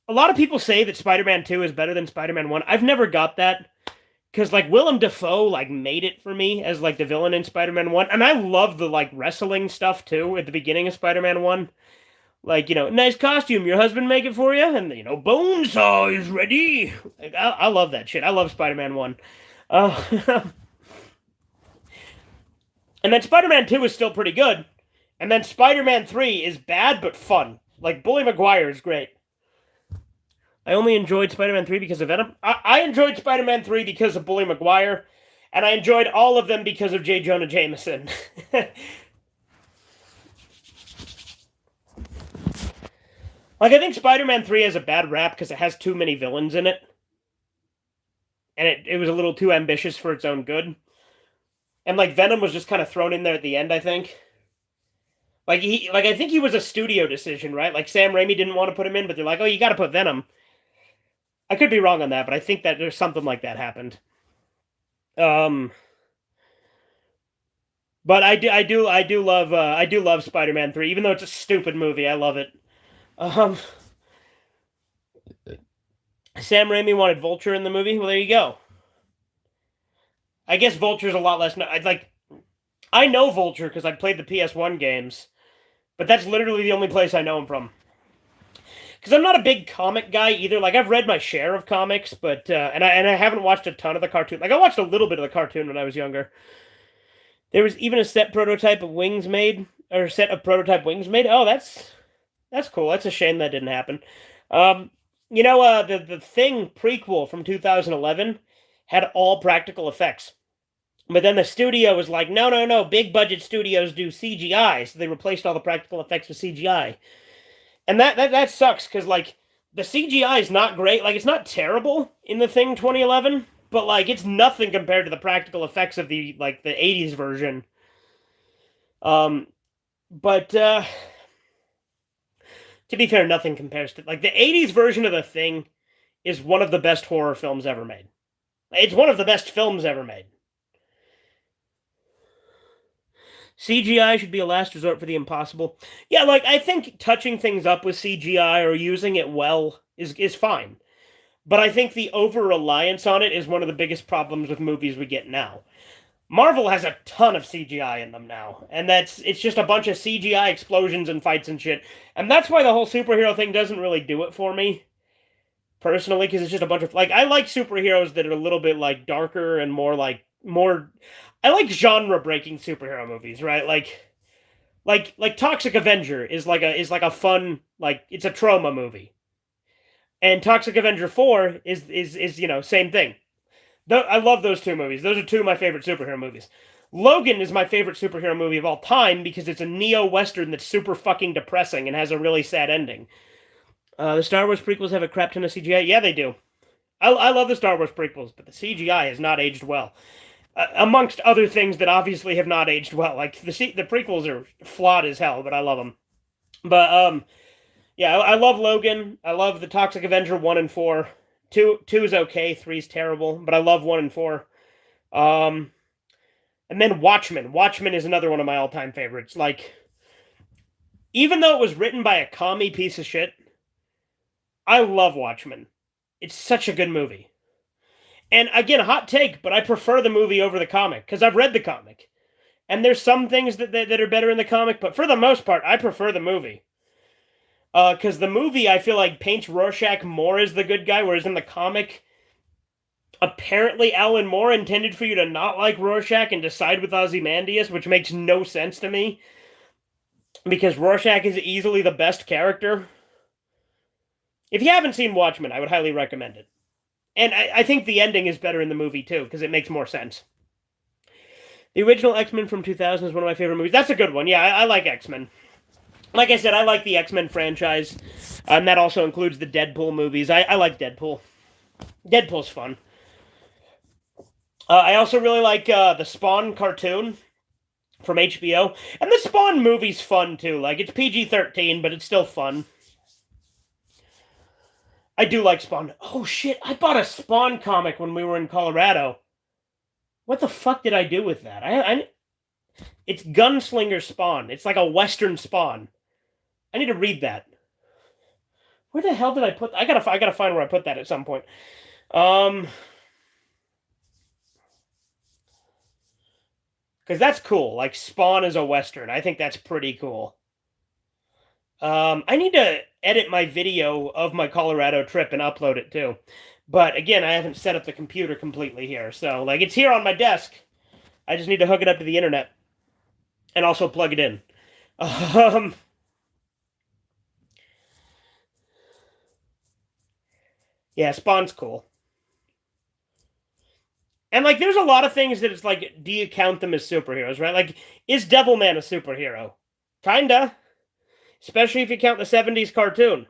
a lot of people say that Spider-Man 2 is better than Spider-Man 1. I've never got that. Because, like, Willem Dafoe, like, made it for me as, like, the villain in Spider-Man 1. And I love the, like, wrestling stuff, too, at the beginning of Spider-Man 1. Like, nice costume. Your husband make it for you? And, Bonesaw is ready. Like, I love that shit. I love Spider-Man 1. And then Spider-Man 2 is still pretty good. And then Spider-Man 3 is bad, but fun. Like, Bully Maguire is great. I only enjoyed Spider-Man 3 because of Venom. I enjoyed Spider-Man 3 because of Bully Maguire, and I enjoyed all of them because of J. Jonah Jameson. Like, I think Spider-Man 3 has a bad rap because it has too many villains in it. And it was a little too ambitious for its own good. And, like, Venom was just kind of thrown in there at the end, I think. I think he was a studio decision, right? Like, Sam Raimi didn't want to put him in, but they're like, oh, you got to put Venom. I could be wrong on that, but I think that there's something like that happened. But I do love Spider-Man 3, even though it's a stupid movie. I love it. Sam Raimi wanted Vulture in the movie. Well, there you go. I guess Vulture's a lot less. I know Vulture because I played the PS1 games, but that's literally the only place I know him from. Because I'm not a big comic guy either. Like, I've read my share of comics, but and I haven't watched a ton of the cartoon. Like, I watched a little bit of the cartoon when I was younger. There was even a set of prototype wings made. Oh, that's cool. That's a shame that didn't happen. The Thing prequel from 2011 had all practical effects. But then the studio was like, no, big budget studios do CGI, so they replaced all the practical effects with CGI. And that sucks, because, like, the CGI is not great. Like, it's not terrible in The Thing 2011, but, like, it's nothing compared to the practical effects of the 80s version. But, to be fair, nothing compares to, like, the 80s version of The Thing is one of the best horror films ever made. It's one of the best films ever made. CGI should be a last resort for the impossible. Yeah, like, I think touching things up with CGI or using it well is fine. But I think the over-reliance on it is one of the biggest problems with movies we get now. Marvel has a ton of CGI in them now, and it's just a bunch of CGI explosions and fights and shit. And that's why the whole superhero thing doesn't really do it for me, personally, because it's just a bunch of, like, I like superheroes that are a little bit, like, darker and more I like genre-breaking superhero movies, right? Like Toxic Avenger is like a fun, like, it's a trauma movie. And Toxic Avenger 4 is same thing. I love those two movies. Those are two of my favorite superhero movies. Logan is my favorite superhero movie of all time because it's a neo-western that's super fucking depressing and has a really sad ending. The Star Wars prequels have a crap ton of CGI. Yeah, they do. I love the Star Wars prequels, but the CGI has not aged well. Amongst other things that obviously have not aged well. Like, the prequels are flawed as hell, but I love them. But, yeah, I love Logan. I love the Toxic Avenger 1 and 4. 2 is okay, 3 is terrible, but I love 1 and 4. And then Watchmen. Watchmen is another one of my all-time favorites. Like, even though it was written by a commie piece of shit, I love Watchmen. It's such a good movie. And again, hot take, but I prefer the movie over the comic, because I've read the comic. And there's some things that are better in the comic, but for the most part, I prefer the movie. Because the movie, I feel like, paints Rorschach more as the good guy, whereas in the comic, apparently Alan Moore intended for you to not like Rorschach and decide with Ozymandias, which makes no sense to me. Because Rorschach is easily the best character. If you haven't seen Watchmen, I would highly recommend it. And I think the ending is better in the movie, too, because it makes more sense. The original X-Men from 2000 is one of my favorite movies. That's a good one. Yeah, I like X-Men. Like I said, I like the X-Men franchise. And that also includes the Deadpool movies. I like Deadpool. Deadpool's fun. I also really like the Spawn cartoon. from HBO. And the Spawn movie's fun too. Like, it's PG-13, but it's still fun. I do like Spawn. Oh shit, I bought a Spawn comic when we were in Colorado. What the fuck did I do with that? It's Gunslinger Spawn. It's like a Western Spawn. I need to read that. Where the hell did I put? I gotta find where I put that at some point. Because that's cool. Like, Spawn is a Western. I think that's pretty cool. I need to edit my video of my Colorado trip and upload it too. But again, I haven't set up the computer completely here. So, like, it's here on my desk. I just need to hook it up to the internet. And also plug it in. Yeah, Spawn's cool. And, like, there's a lot of things that it's like, do you count them as superheroes, right? Like, is Devilman a superhero? Kinda. Especially if you count the 70s cartoon.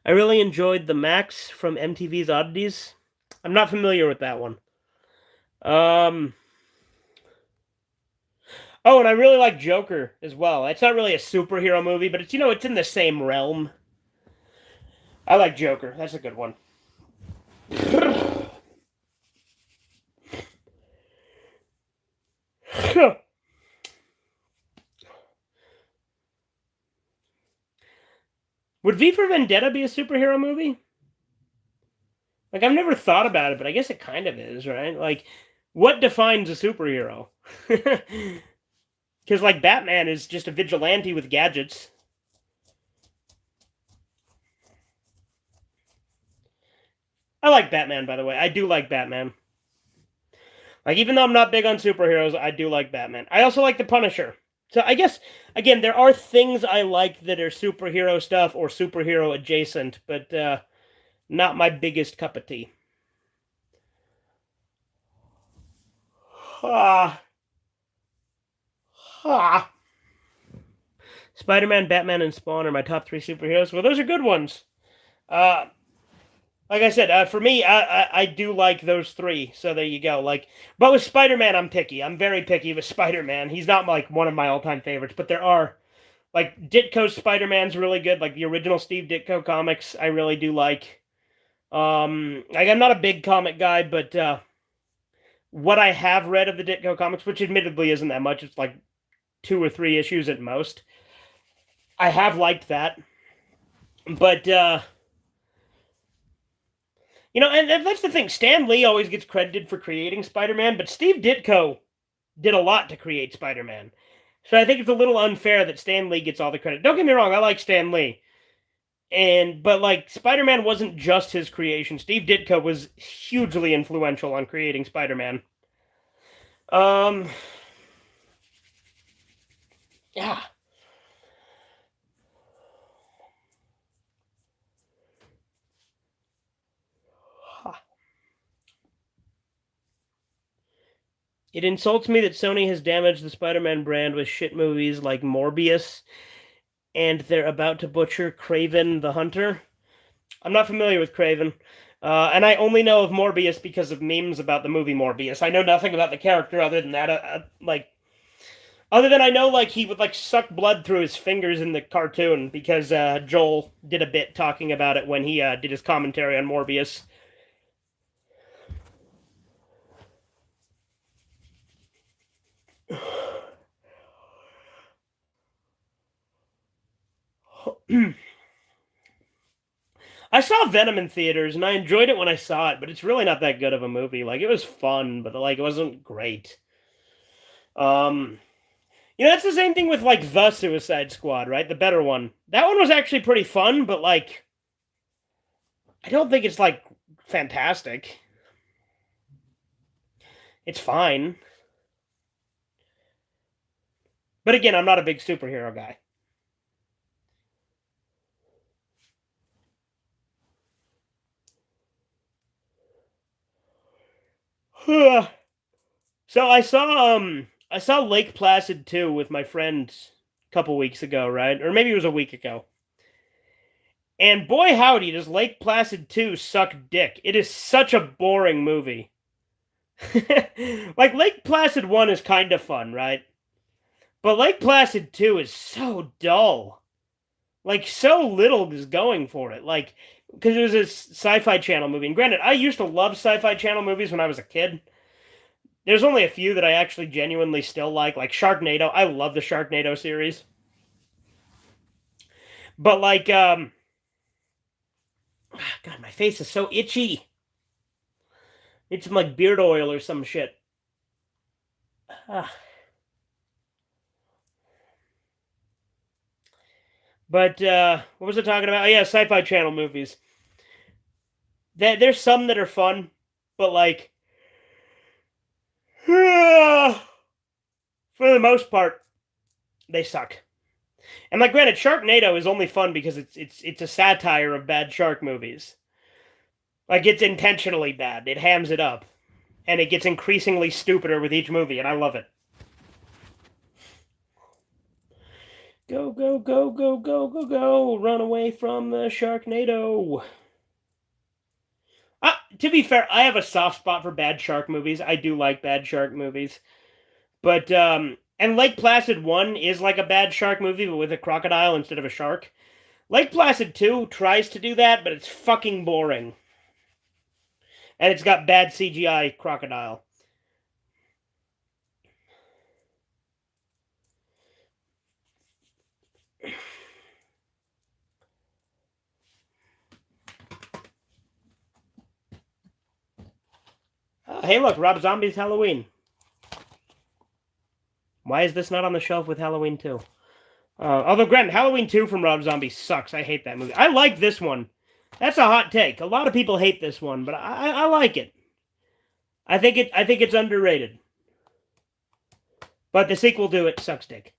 I really enjoyed the Max from MTV's Oddities. I'm not familiar with that one. Oh, and I really like Joker as well. It's not really a superhero movie, but it's, it's in the same realm. I like Joker. That's a good one. Would V for Vendetta be a superhero movie? Like, I've never thought about it, but I guess it kind of is, right? Like, what defines a superhero? Because, like, Batman is just a vigilante with gadgets. I like Batman, by the way. I do like Batman. Like, even though I'm not big on superheroes, I do like Batman. I also like the Punisher. So I guess, again, there are things I like that are superhero stuff or superhero adjacent, but not my biggest cup of tea. Ha. Ha. Spider-Man, Batman, and Spawn are my top 3 superheroes. Well, those are good ones. Like I said, for me, I do like those 3. So there you go. Like, but with Spider-Man, I'm picky. I'm very picky with Spider-Man. He's not like one of my all-time favorites, but there are, like, Ditko's Spider-Man's really good. Like the original Steve Ditko comics, I really do like. Like, I'm not a big comic guy, but what I have read of the Ditko comics, which admittedly isn't that much, it's like 2 or 3 issues at most. I have liked that, but and that's the thing. Stan Lee always gets credited for creating Spider-Man, but Steve Ditko did a lot to create Spider-Man. So I think it's a little unfair that Stan Lee gets all the credit. Don't get me wrong, I like Stan Lee. But like, Spider-Man wasn't just his creation. Steve Ditko was hugely influential on creating Spider-Man. Yeah. It insults me that Sony has damaged the Spider-Man brand with shit movies like Morbius, and they're about to butcher Kraven the Hunter. I'm not familiar with Kraven, and I only know of Morbius because of memes about the movie Morbius. I know nothing about the character other than that. Other than I know, like, he would, like, suck blood through his fingers in the cartoon because Joel did a bit talking about it when he did his commentary on Morbius. I saw Venom in theaters and I enjoyed it when I saw it, but it's really not that good of a movie. Like, it was fun, but like, it wasn't great. It's the same thing with like The Suicide Squad, right? The better one. That one was actually pretty fun, but like, I don't think it's like fantastic. It's fine. But again, I'm not a big superhero guy. So I saw Lake Placid 2 with my friend a couple weeks ago, right? Or maybe it was a week ago. And boy howdy, does Lake Placid 2 suck dick. It is such a boring movie. Like, Lake Placid 1 is kind of fun, right? But Lake Placid 2 is so dull. Like, so little is going for it. Like, because it was a Sci-Fi Channel movie. And granted, I used to love Sci-Fi Channel movies when I was a kid. There's only a few that I actually genuinely still like Sharknado. I love the Sharknado series. But, like, God, my face is so itchy. It's some, like, beard oil or some shit. But, what was I talking about? Oh, yeah, Sci-Fi Channel movies. There's some that are fun, but, like, for the most part, they suck. And, like, granted, Sharknado is only fun because it's a satire of bad shark movies. Like, it's intentionally bad. It hams it up. And it gets increasingly stupider with each movie, and I love it. Go, go, go, go, go, go, go. Run away from the Sharknado. To be fair, I have a soft spot for bad shark movies. I do like bad shark movies. But, and Lake Placid 1 is like a bad shark movie, but with a crocodile instead of a shark. Lake Placid 2 tries to do that, but it's fucking boring. And it's got bad CGI crocodile. Hey, look, Rob Zombie's Halloween. Why is this not on the shelf with Halloween 2? Although, granted, Halloween 2 from Rob Zombie sucks. I hate that movie. I like this one. That's a hot take. A lot of people hate this one, but I like it. I think it's underrated. But the sequel to it sucks dick.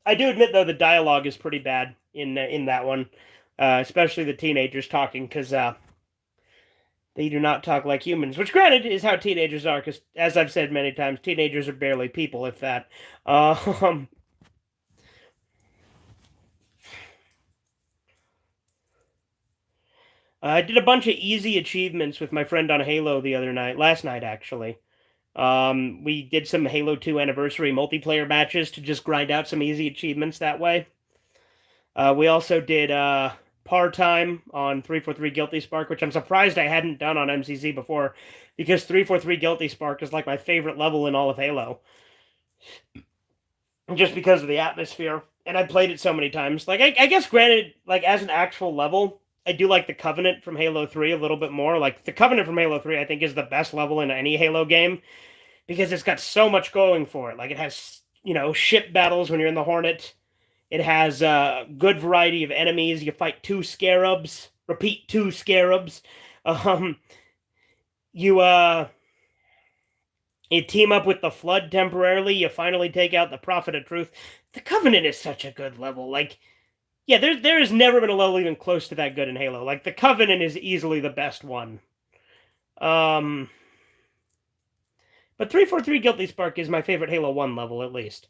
I do admit though the dialogue is pretty bad in that one, especially the teenagers talking because they do not talk like humans. Which, granted, is how teenagers are. Because as I've said many times, teenagers are barely people, if that. I did a bunch of easy achievements with my friend on Halo last night actually. We did some Halo 2 anniversary multiplayer matches to just grind out some easy achievements that way. We also did par time on 343 Guilty Spark, which I'm surprised I hadn't done on MCC before, because 343 Guilty Spark is like my favorite level in all of Halo. Just because of the atmosphere. And I played it so many times. Like, I guess, granted, like, as an actual level, I do like the Covenant from Halo 3 a little bit more. Like, the Covenant from Halo 3, I think, is the best level in any Halo game, because it's got so much going for it. Like, it has, ship battles when you're in the Hornet. It has a good variety of enemies. You fight 2 scarabs. Repeat, 2 scarabs. You team up with the Flood temporarily. You finally take out the Prophet of Truth. The Covenant is such a good level. Like, yeah, there has never been a level even close to that good in Halo. Like, the Covenant is easily the best one. But 343 Guilty Spark is my favorite Halo 1 level, at least.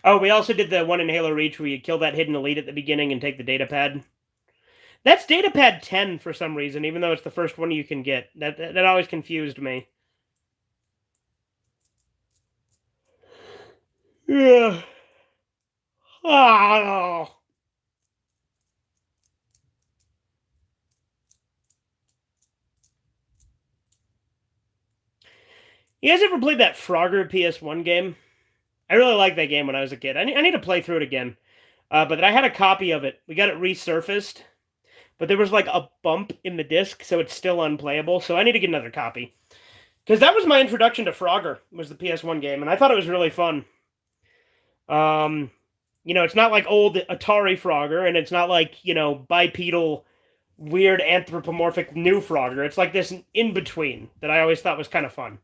Oh, we also did the one in Halo Reach where you kill that hidden elite at the beginning and take the data pad. That's data pad 10 for some reason, even though it's the first one you can get. That always confused me. Yeah. Oh. You guys ever played that Frogger PS1 game? I really liked that game when I was a kid. I need to play through it again. But I had a copy of it. We got it resurfaced. But there was like a bump in the disc, so it's still unplayable. So I need to get another copy. Because that was my introduction to Frogger, was the PS1 game. And I thought it was really fun. It's not like old Atari Frogger. And it's not like, bipedal, weird, anthropomorphic new Frogger. It's like this in-between that I always thought was kind of fun.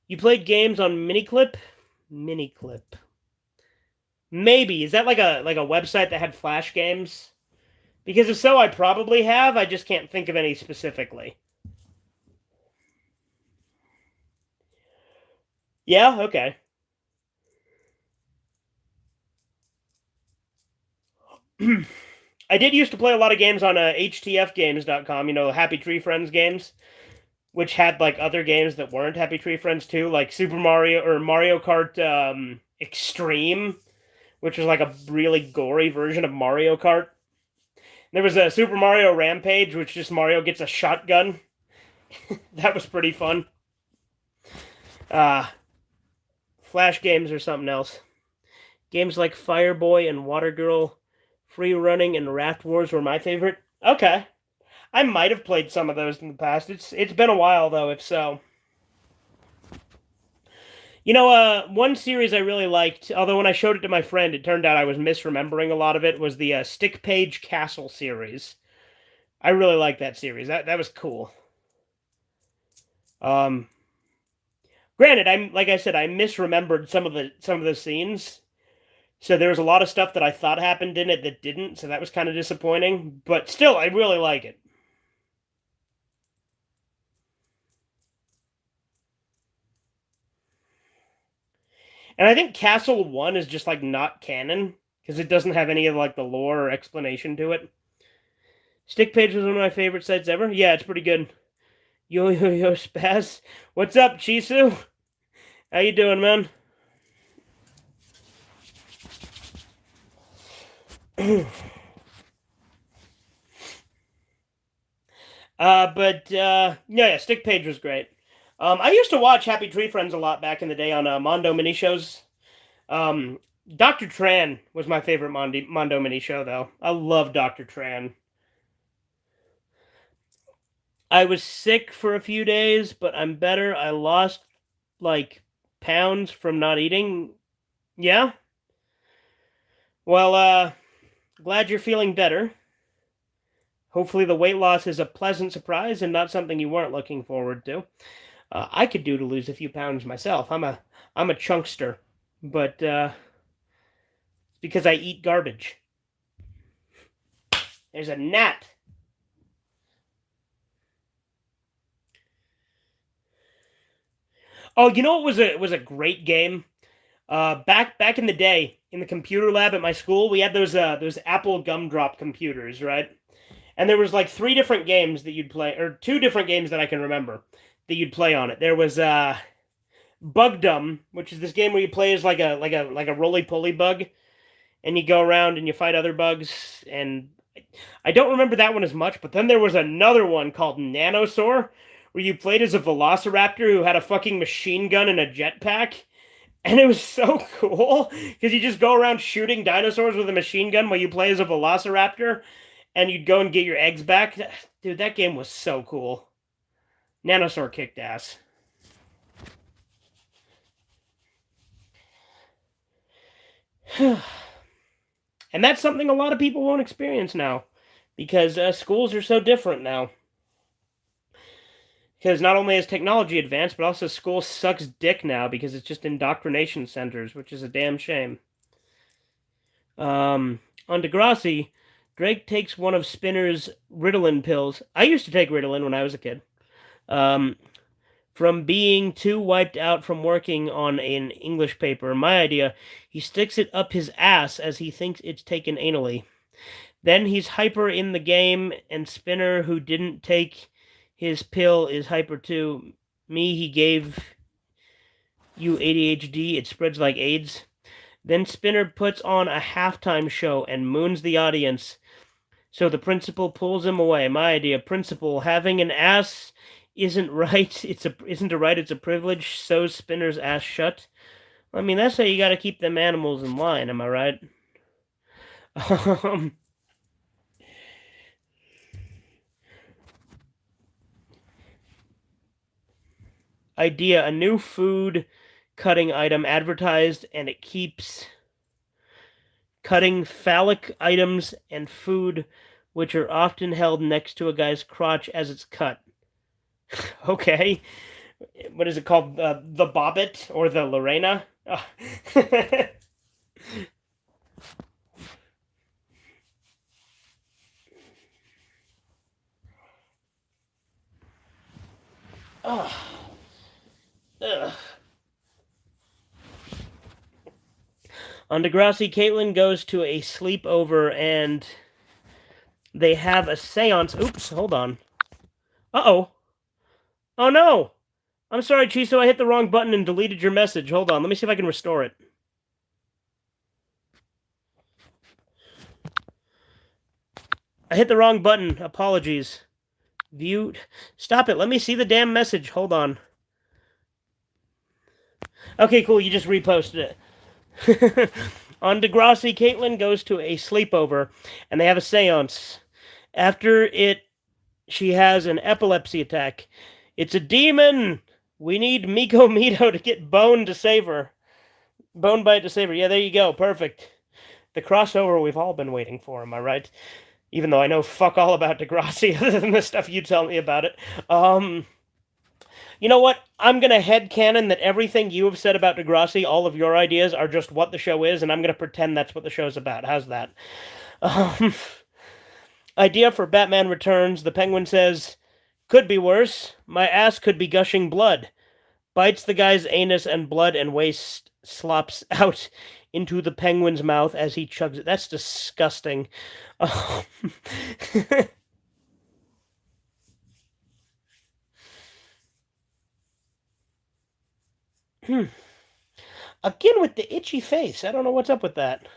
You played games on Miniclip? Miniclip. Maybe. Is that like a website that had Flash games? Because if so, I probably have. I just can't think of any specifically. Yeah, okay. I did used to play a lot of games on htfgames.com, Happy Tree Friends games, which had like other games that weren't Happy Tree Friends too, like Super Mario or Mario Kart Extreme, which was like a really gory version of Mario Kart. There was a Super Mario Rampage, which just Mario gets a shotgun. That was pretty fun. Uh, Flash games or something else. Games like Fireboy and Water Girl, Free Running, and Raft Wars were my favorite. Okay. I might have played some of those in the past. It's been a while though, if so. One series I really liked, although when I showed it to my friend, it turned out I was misremembering a lot of it, was the Stick Page Castle series. I really liked that series. That was cool. Um, Granted, I'm like I said, I misremembered some of the scenes. So there was a lot of stuff that I thought happened in it that didn't, so that was kind of disappointing. But still, I really like it. And I think Castle 1 is just like not canon because it doesn't have any of like the lore or explanation to it. Stick Page was one of my favorite sites ever. Yeah, it's pretty good. Yo yo yo spaz. What's up, Chisu? How you doing, man? Yeah, Stick Page was great. I used to watch Happy Tree Friends a lot back in the day on Mondo mini shows. Um, Dr. Tran was my favorite Mondo mini show, though. I love Dr. Tran. I was sick for a few days, but I'm better. I lost like pounds from not eating. Yeah. Well, glad you're feeling better. Hopefully, the weight loss is a pleasant surprise and not something you weren't looking forward to. I could do to lose a few pounds myself. I'm a chunkster, but it's because I eat garbage. There's a gnat. Oh, you know what was a great game? Back in the day, in the computer lab at my school, we had those Apple gumdrop computers, right? And there was like three different games that you'd play, or two different games that I can remember that you'd play on it. There was Bugdom, which is this game where you play as like a roly poly bug, and you go around and you fight other bugs. And I don't remember that one as much. But then there was another one called Nanosaur, where you played as a Velociraptor who had a fucking machine gun and a jetpack. And it was so cool because you just go around shooting dinosaurs with a machine gun while you play as a Velociraptor, and you'd go and get your eggs back. Dude, that game was so cool. Nanosaur kicked ass. And that's something a lot of people won't experience now because schools are so different now. Because not only has technology advanced, but also school sucks dick now because it's just indoctrination centers, which is a damn shame. On Degrassi, Drake takes one of Spinner's Ritalin pills. I used to take Ritalin when I was a kid. Um, from being too wiped out from working on an English paper. My idea, he sticks it up his ass as he thinks it's taken anally. Then he's hyper in the game, and Spinner, who didn't take his pill, is hyper too. Me, he gave you ADHD, it spreads like AIDS. Then Spinner puts on a halftime show and moons the audience. So the principal pulls him away. My idea, principal, having an ass isn't right. Isn't a right. It's a privilege. Sews Spinner's ass shut. I mean, that's how you got to keep them animals in line. Am I right? Idea: a new food cutting item advertised, and it keeps cutting phallic items and food, which are often held next to a guy's crotch as it's cut. Okay. What is it called? The Bobbit or the Lorena? Oh. Ugh. Ugh. On Degrassi, Caitlin goes to a sleepover and they have a seance. Oops, hold on. Uh-oh. Oh no! I'm sorry, Chiso, I hit the wrong button and deleted your message. Hold on, let me see if I can restore it. I hit the wrong button. Apologies. View. Stop it. Let me see the damn message. Hold on. Okay, cool. You just reposted it. On Degrassi, Caitlin goes to a sleepover, and they have a seance. After it, she has an epilepsy attack. It's a demon! We need Miko Mito to get boned to save her. Boned by it to save her. Yeah, there you go. Perfect. The crossover we've all been waiting for, am I right? Even though I know fuck all about Degrassi other than the stuff you tell me about it. You know what? I'm going to headcanon that everything you have said about Degrassi, all of your ideas, are just what the show is, and I'm going to pretend that's what the show's about. How's that? Idea for Batman Returns. The Penguin says, could be worse. My ass could be gushing blood. Bites the guy's anus and blood and waste slops out into the Penguin's mouth as he chugs it. That's disgusting. Again with the itchy face. I don't know what's up with that.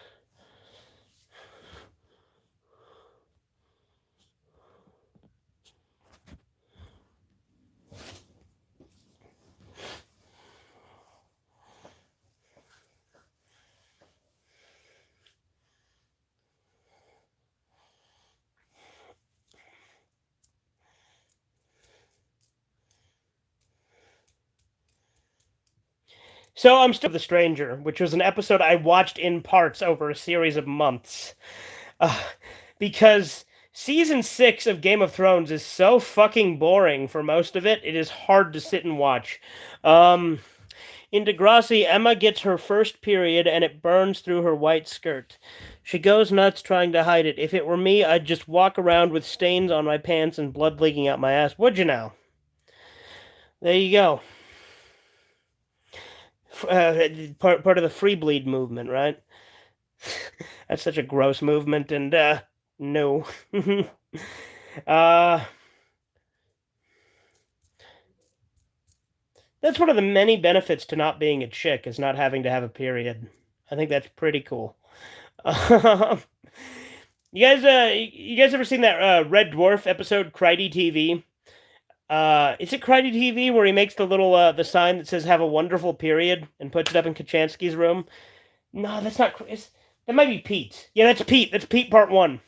So I'm still The Stranger, which was an episode I watched in parts over a series of months. Because season 6 of Game of Thrones is so fucking boring for most of it, it is hard to sit and watch. In Degrassi, Emma gets her first period and it burns through her white skirt. She goes nuts trying to hide it. If it were me, I'd just walk around with stains on my pants and blood leaking out my ass. Would you now? There you go. Part of the free bleed movement, right? That's such a gross movement, and no. That's one of the many benefits to not being a chick, is not having to have a period. I think that's pretty cool. You guys ever seen that Red Dwarf episode, Crydy TV? Is it Crydy TV where he makes the little the sign that says "Have a wonderful period" and puts it up in Kachansky's room? No, that's not. That might be Pete. Yeah, that's Pete. That's Pete Part 1.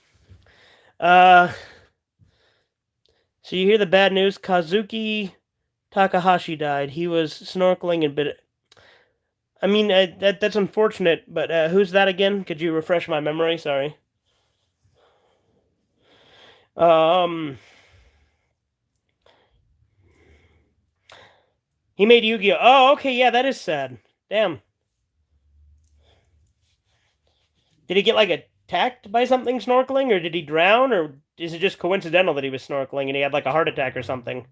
So you hear the bad news? Kazuki Takahashi died. He was snorkeling and bit. I mean, that's unfortunate, but who's that again? Could you refresh my memory? Sorry. He made Yu-Gi-Oh! Oh, okay, yeah, that is sad. Damn. Did he get, like, attacked by something snorkeling, or did he drown, or is it just coincidental that he was snorkeling and he had, like, a heart attack or something?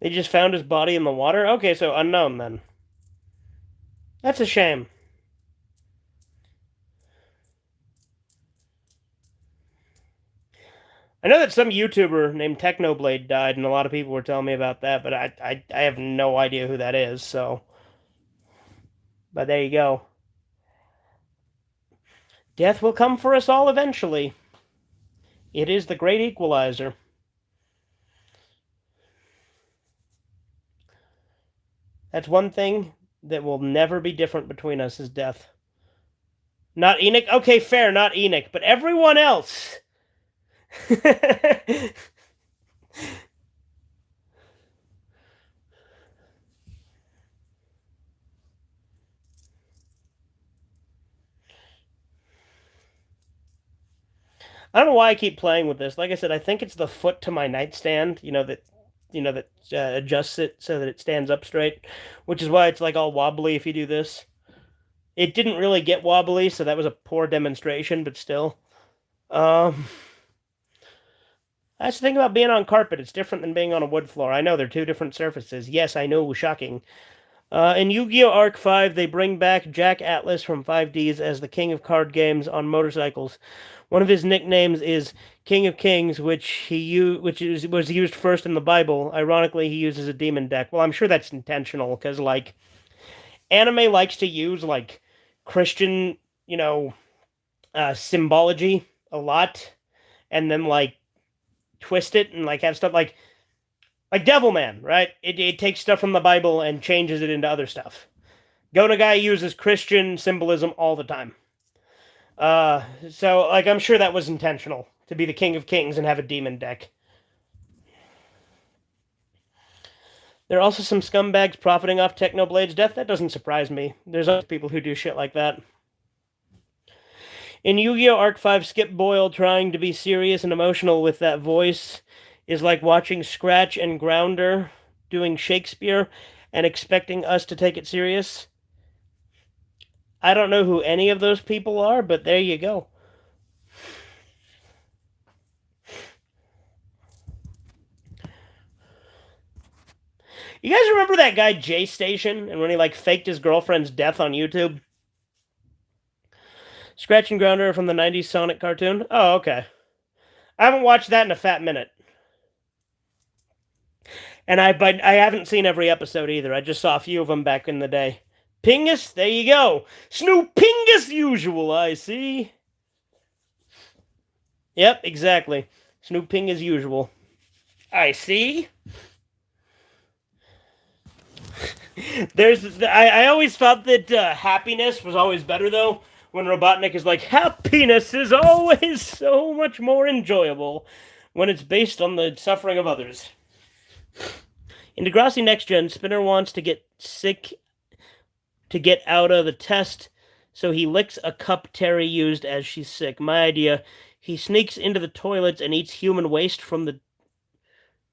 They just found his body in the water? Okay, so unknown, then. That's a shame. I know that some YouTuber named Technoblade died, and a lot of people were telling me about that, but I have no idea who that is, so. But there you go. Death will come for us all eventually. It is the great equalizer. That's one thing that will never be different between us is death. Not Enoch? Okay, fair, not Enoch, but everyone else. I don't know why I keep playing with this. Like I said, I think it's the foot to my nightstand, that adjusts it so that it stands up straight, which is why it's like all wobbly if you do this. It didn't really get wobbly, so that was a poor demonstration, but still. Um, that's the thing about being on carpet. It's different than being on a wood floor. I know they're two different surfaces. Yes, I know, shocking. In Yu-Gi-Oh! Arc 5, they bring back Jack Atlas from 5Ds as the king of card games on motorcycles. One of his nicknames is King of Kings, which was used first in the Bible. Ironically, he uses a demon deck. Well, I'm sure that's intentional because like anime likes to use like Christian, symbology a lot, and then like twist it and like have stuff like Devilman, right? It takes stuff from the Bible and changes it into other stuff. Gonagai uses Christian symbolism all the time. So like I'm sure that was intentional to be the King of Kings and have a demon deck. There are also some scumbags profiting off Technoblade's death. That doesn't surprise me. There's other people who do shit like that. In Yu-Gi-Oh! Arc 5, Skip Boyle trying to be serious and emotional with that voice is like watching Scratch and Grounder doing Shakespeare and expecting us to take it serious. I don't know who any of those people are, but there you go. You guys remember that guy J Station and when he like faked his girlfriend's death on YouTube? Scratch and Grounder from the 90s Sonic cartoon? Oh, okay. I haven't watched that in a fat minute. And I haven't seen every episode either. I just saw a few of them back in the day. Pingus, there you go. Snoop Pingus usual, I see. Yep, exactly. Snoop Ping as usual. I see. I always thought that happiness was always better though. When Robotnik is like, happiness is always so much more enjoyable when it's based on the suffering of others. In Degrassi Next Gen, Spinner wants to get sick to get out of the test, so he licks a cup Terry used as she's sick. My idea, he sneaks into the toilets and eats human waste from the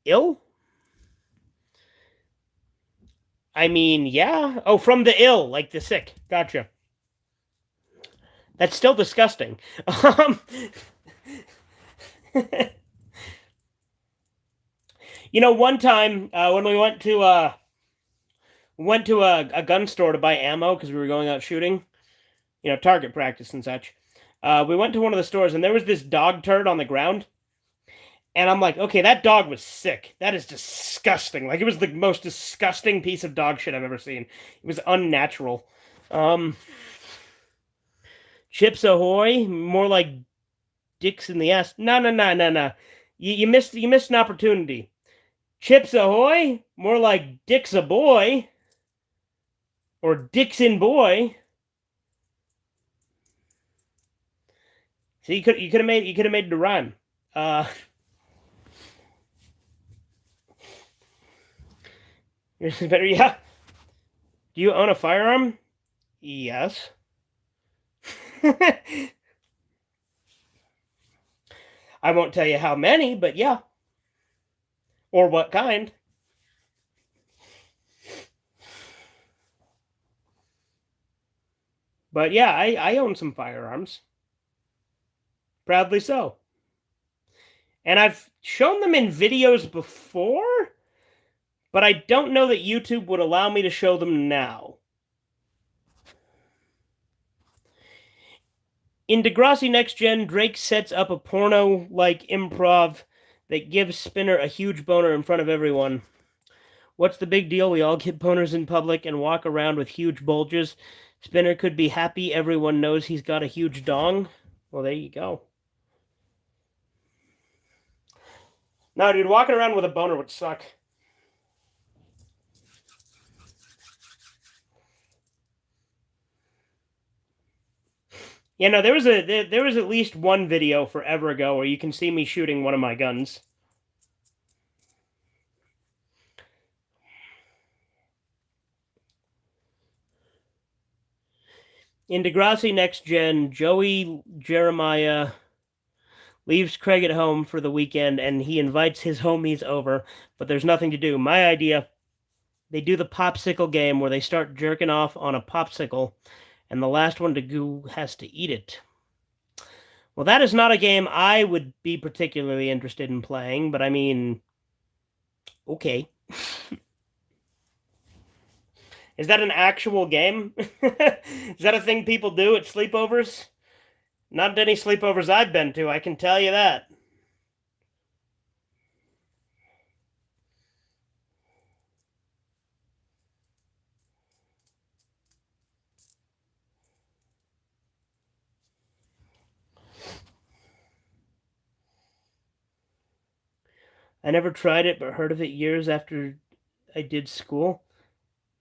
ill? I mean, yeah. Oh, from the ill, like the sick. Gotcha. That's still disgusting. One time when we went to a gun store to buy ammo because we were going out shooting, target practice and such. We went to one of the stores and there was this dog turd on the ground. And I'm like, okay, that dog was sick. That is disgusting. Like, it was the most disgusting piece of dog shit I've ever seen. It was unnatural. Chips Ahoy, more like dicks in the ass. No. You missed an opportunity. Chips Ahoy, more like dicks a boy. Or dicks in boy. So you could have made it a rhyme. Better, yeah. Do you own a firearm? Yes. I won't tell you how many, but yeah. Or what kind. But yeah, I own some firearms. Proudly so. And I've shown them in videos before, but I don't know that YouTube would allow me to show them now. In Degrassi Next Gen, Drake sets up a porno-like improv that gives Spinner a huge boner in front of everyone. What's the big deal? We all get boners in public and walk around with huge bulges. Spinner could be happy everyone knows he's got a huge dong. Well, there you go. No, dude, walking around with a boner would suck. Yeah, no, there was at least one video forever ago where you can see me shooting one of my guns. In Degrassi Next Gen, Joey Jeremiah leaves Craig at home for the weekend and he invites his homies over, but there's nothing to do. My idea, they do the popsicle game where they start jerking off on a popsicle and the last one to go has to eat it. Well, that is not a game I would be particularly interested in playing, but I mean, okay. Is that an actual game? Is that a thing people do at sleepovers? Not any sleepovers I've been to, I can tell you that. I never tried it, but heard of it years after I did school.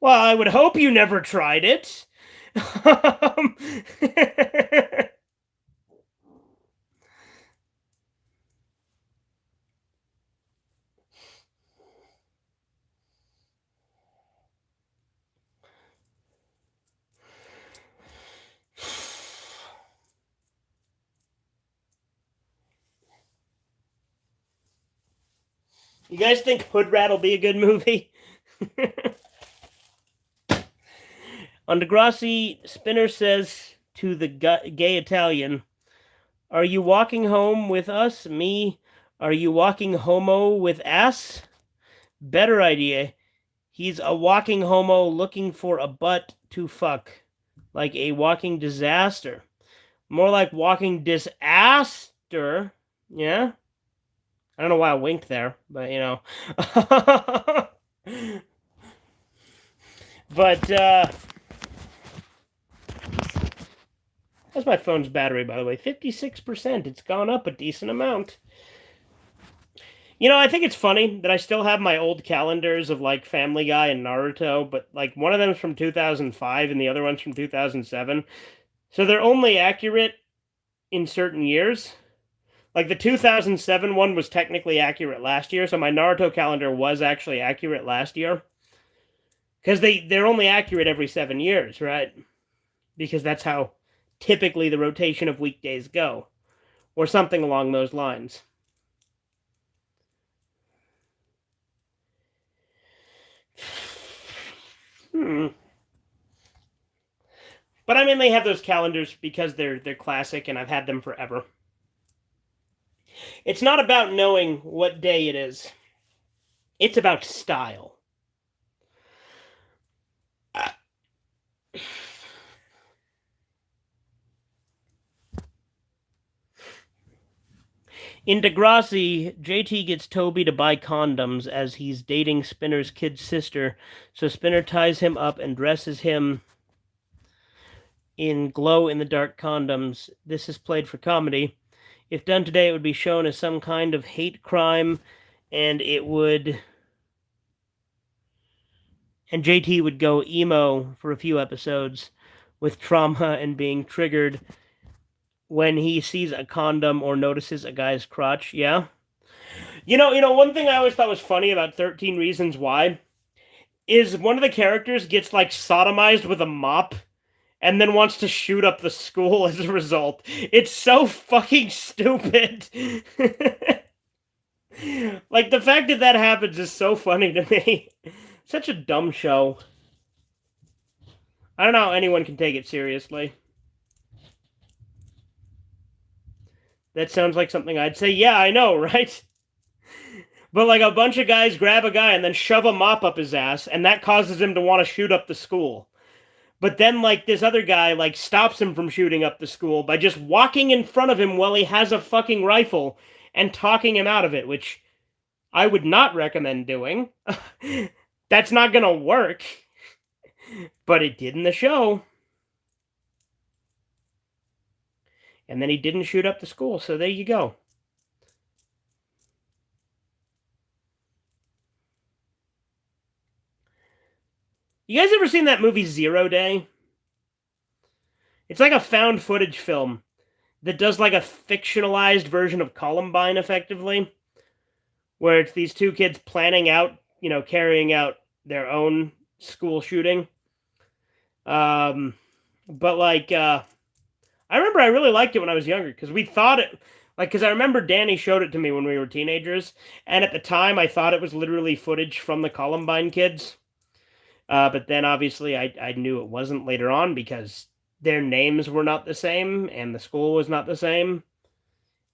Well, I would hope you never tried it. You guys think Hood Rat will be a good movie? On Degrassi, Spinner says to the gay Italian, "Are you walking home with us? Me? Are you walking homo with ass? Better idea. He's a walking homo looking for a butt to fuck. Like a walking disaster. More like walking disaster. Yeah? I don't know why I winked there, but you know." But, that's my phone's battery, by the way. 56%. It's gone up a decent amount. You know, I think it's funny that I still have my old calendars of like Family Guy and Naruto, but like one of them's from 2005 and the other one's from 2007. So they're only accurate in certain years. Like the 2007 one was technically accurate last year, so my Naruto calendar was actually accurate last year. Because they're only accurate every 7 years, right? Because that's how typically the rotation of weekdays go. Or something along those lines. But I mean, they have those calendars because they're classic, and I've had them forever. It's not about knowing what day it is. It's about style. In Degrassi, JT gets Toby to buy condoms as he's dating Spinner's kid sister, so Spinner ties him up and dresses him in glow-in-the-dark condoms. This is played for comedy. If done today, it would be shown as some kind of hate crime, and it would... And JT would go emo for a few episodes with trauma and being triggered when he sees a condom or notices a guy's crotch. Yeah? You know, one thing I always thought was funny about 13 Reasons Why is one of the characters gets, like, sodomized with a mop and then wants to shoot up the school as a result. It's so fucking stupid. Like, the fact that that happens is so funny to me. Such a dumb show. I don't know how anyone can take it seriously. That sounds like something I'd say. Yeah, I know, right? But like a bunch of guys grab a guy and then shove a mop up his ass, and that causes him to want to shoot up the school. But then like this other guy like stops him from shooting up the school by just walking in front of him while he has a fucking rifle and talking him out of it, which I would not recommend doing. That's not gonna work. But it did in the show. And then he didn't shoot up the school, so there you go. You guys ever seen that movie 0 Day? It's like a found footage film that does like a fictionalized version of Columbine, effectively, where it's these two kids planning out, carrying out their own school shooting. But like, I remember I really liked it when I was younger because we thought it, like, because I remember Danny showed it to me when we were teenagers, and at the time I thought it was literally footage from the Columbine kids. But then obviously I knew it wasn't later on because their names were not the same and the school was not the same.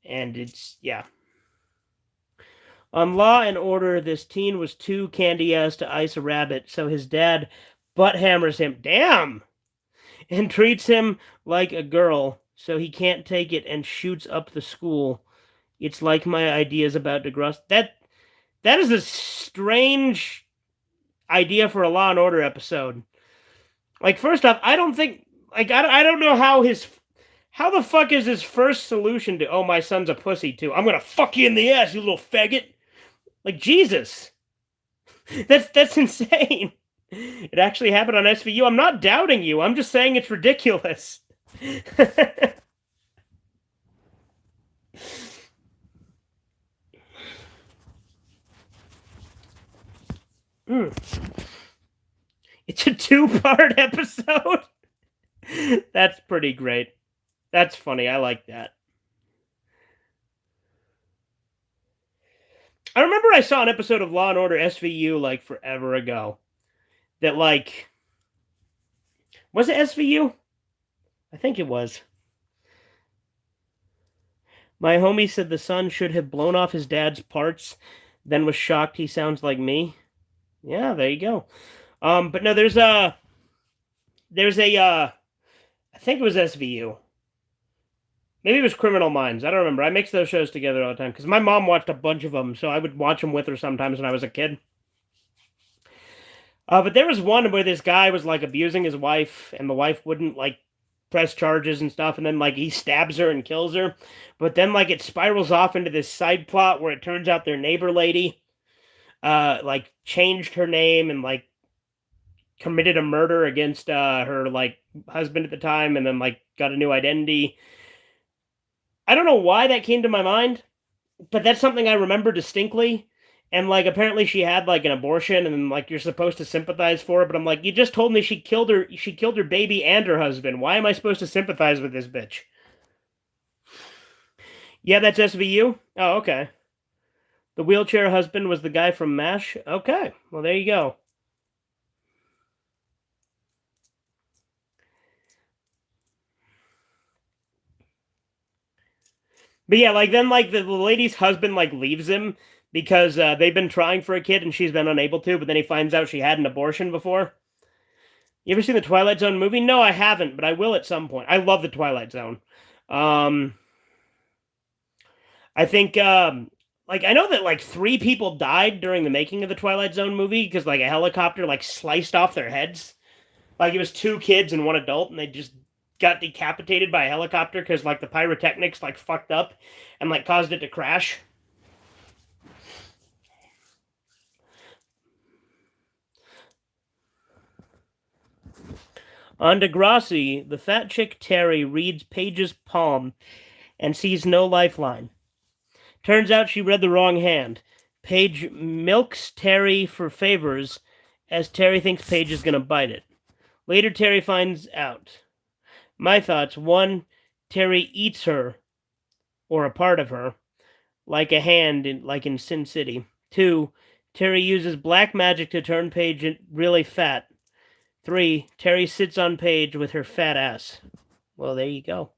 And it's, yeah. On Law and Order, this teen was too candy-ass to ice a rabbit, so his dad butt hammers him. Damn! And treats him like a girl, so he can't take it and shoots up the school. It's like my ideas about DeGrasse. That is a strange idea for a Law and Order episode. Like, first off, I don't think, like, I don't know how the fuck is his first solution to, oh, my son's a pussy too. I'm gonna fuck you in the ass, you little faggot. Like, Jesus. That's insane. It actually happened on SVU. I'm not doubting you. I'm just saying it's ridiculous. It's a 2-part episode. That's pretty great. That's funny. I like that. I remember I saw an episode of Law and Order SVU like forever ago. That, like, was it SVU? I think it was. My homie said the son should have blown off his dad's parts, then was shocked he sounds like me. Yeah, there you go. But no, there's a I think it was SVU. Maybe it was Criminal Minds. I don't remember. I mix those shows together all the time because my mom watched a bunch of them, so I would watch them with her sometimes when I was a kid. But there was one where this guy was like abusing his wife, and the wife wouldn't like press charges and stuff, and then like he stabs her and kills her. But then like it spirals off into this side plot where it turns out their neighbor lady like changed her name and like committed a murder against her like husband at the time, and then like got a new identity. I don't know why that came to my mind, but that's something I remember distinctly. And like apparently she had like an abortion, and like you're supposed to sympathize for her, but I'm like, you just told me she killed her baby and her husband. Why am I supposed to sympathize with this bitch? Yeah, that's SVU. Oh, okay. The wheelchair husband was the guy from MASH. Okay, well there you go. But yeah, like then like the lady's husband like leaves him because they've been trying for a kid and she's been unable to, but then he finds out she had an abortion before. You ever seen the Twilight Zone movie? No, I haven't, but I will at some point. I love the Twilight Zone. I think like I know that like 3 people died during the making of the Twilight Zone movie because like a helicopter like sliced off their heads. Like it was 2 kids and 1 adult, and they just got decapitated by a helicopter because like the pyrotechnics like fucked up and like caused it to crash. On Degrassi, the fat chick Terry reads Paige's palm and sees no lifeline. Turns out she read the wrong hand. Paige milks Terry for favors as Terry thinks Paige is going to bite it. Later, Terry finds out. My thoughts: 1, Terry eats her, or a part of her, like a hand, like in Sin City. 2, Terry uses black magic to turn Paige really fat. 3, Terry sits on Paige with her fat ass. Well, there you go.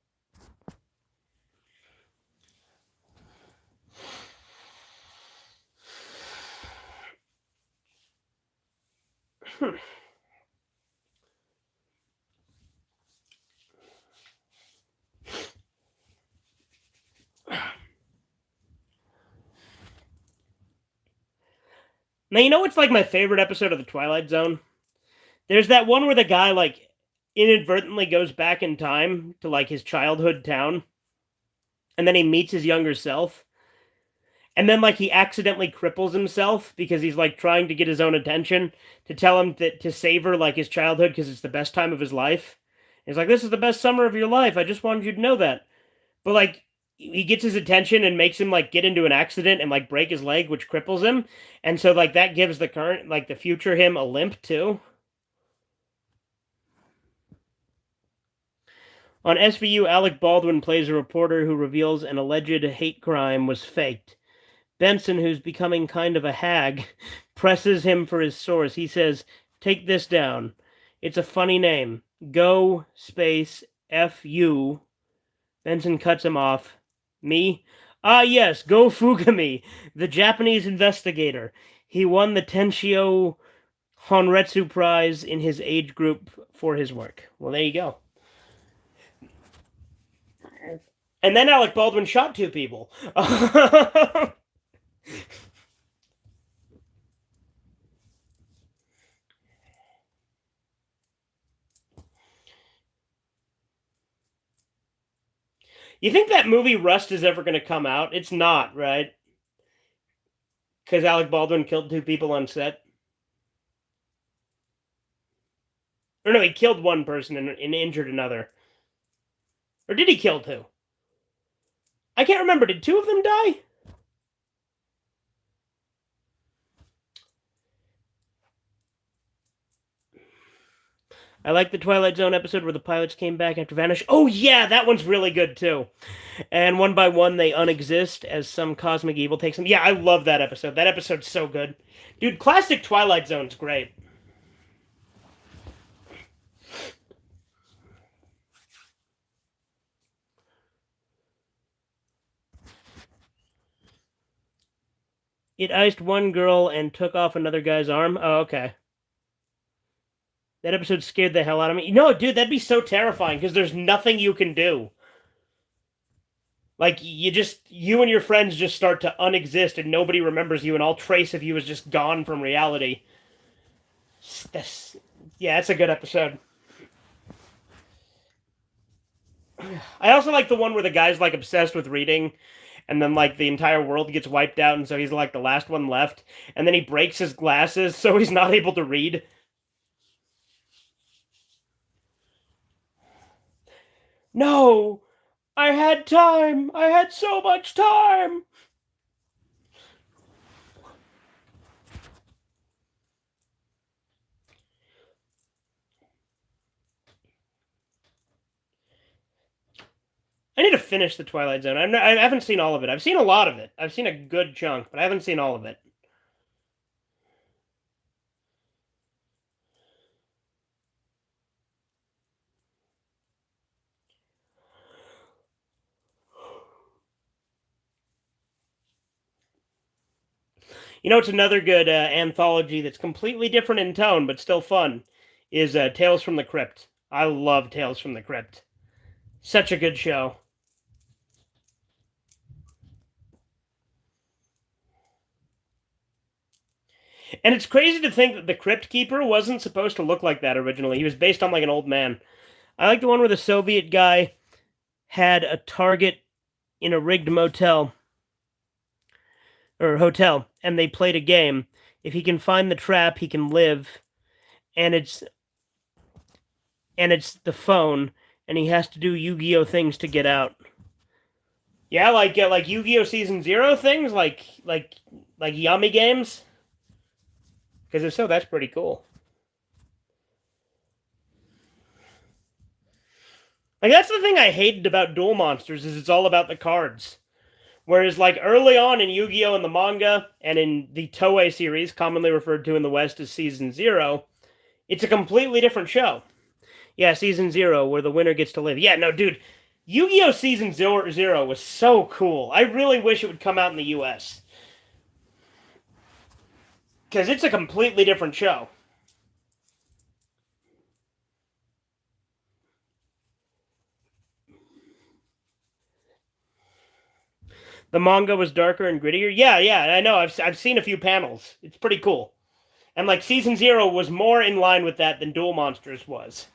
Now, you know what's like my favorite episode of The Twilight Zone? There's that one where the guy, like, inadvertently goes back in time to, like, his childhood town, and then he meets his younger self, and then, like, he accidentally cripples himself because he's, like, trying to get his own attention to tell him that to savor, like, his childhood because it's the best time of his life. He's like, this is the best summer of your life. I just wanted you to know that. But, like, he gets his attention and makes him like get into an accident and like break his leg, which cripples him, and so like that gives the current, like the future him, a limp too. On SVU, Alec Baldwin plays a reporter who reveals an alleged hate crime was faked. Benson, who's becoming kind of a hag, presses him for his source. He says, "Take this down. It's a funny name. Go space F-U." Benson cuts him off. Me? Ah, yes, Go Fugami, the Japanese investigator. He won the Tenshio Honretsu Prize in his age group for his work. Well, there you go. And then Alec Baldwin shot 2 people. You think that movie Rust is ever going to come out? It's not, right? Because Alec Baldwin killed 2 people on set. Or no, he killed 1 person and injured another. Or did he kill 2? I can't remember. Did 2 of them die? I like the Twilight Zone episode where the pilots came back after Vanish. Oh, yeah, that one's really good, too. And one by one, they unexist as some cosmic evil takes them. Yeah, I love that episode. That episode's so good. Dude, classic Twilight Zone's great. It iced one girl and took off another guy's arm. Oh, okay. That episode scared the hell out of me. No, dude, that'd be so terrifying because there's nothing you can do. Like, you and your friends just start to unexist and nobody remembers you and all trace of you is just gone from reality. Yeah, that's a good episode. I also like the one where the guy's like obsessed with reading and then like the entire world gets wiped out and so he's like the last one left and then he breaks his glasses so he's not able to read. No, I had time. I had so much time. I need to finish the Twilight Zone. I haven't seen all of it. I've seen a lot of it. I've seen a good chunk, but I haven't seen all of it. You know, it's another good anthology that's completely different in tone, but still fun, is Tales from the Crypt. I love Tales from the Crypt. Such a good show. And it's crazy to think that the Crypt Keeper wasn't supposed to look like that originally. He was based on like an old man. I like the one where the Soviet guy had a target in a rigged motel or hotel, and they played a game. If he can find the trap, he can live, and it's the phone, and he has to do Yu-Gi-Oh things to get out. Yeah, like Yu-Gi-Oh Season 0 things, like Yummy games. Because if so, that's pretty cool. Like that's the thing I hated about Duel Monsters is it's all about the cards. Whereas like early on in Yu-Gi-Oh in the manga and in the Toei series, commonly referred to in the West as Season 0, it's a completely different show. Yeah, Season 0 where the winner gets to live. Yeah, no, dude, Yu-Gi-Oh Season 0 was so cool. I really wish it would come out in the US. Because it's a completely different show. The manga was darker and grittier. Yeah, I know. I've seen a few panels. It's pretty cool. And like Season 0 was more in line with that than Duel Monsters was.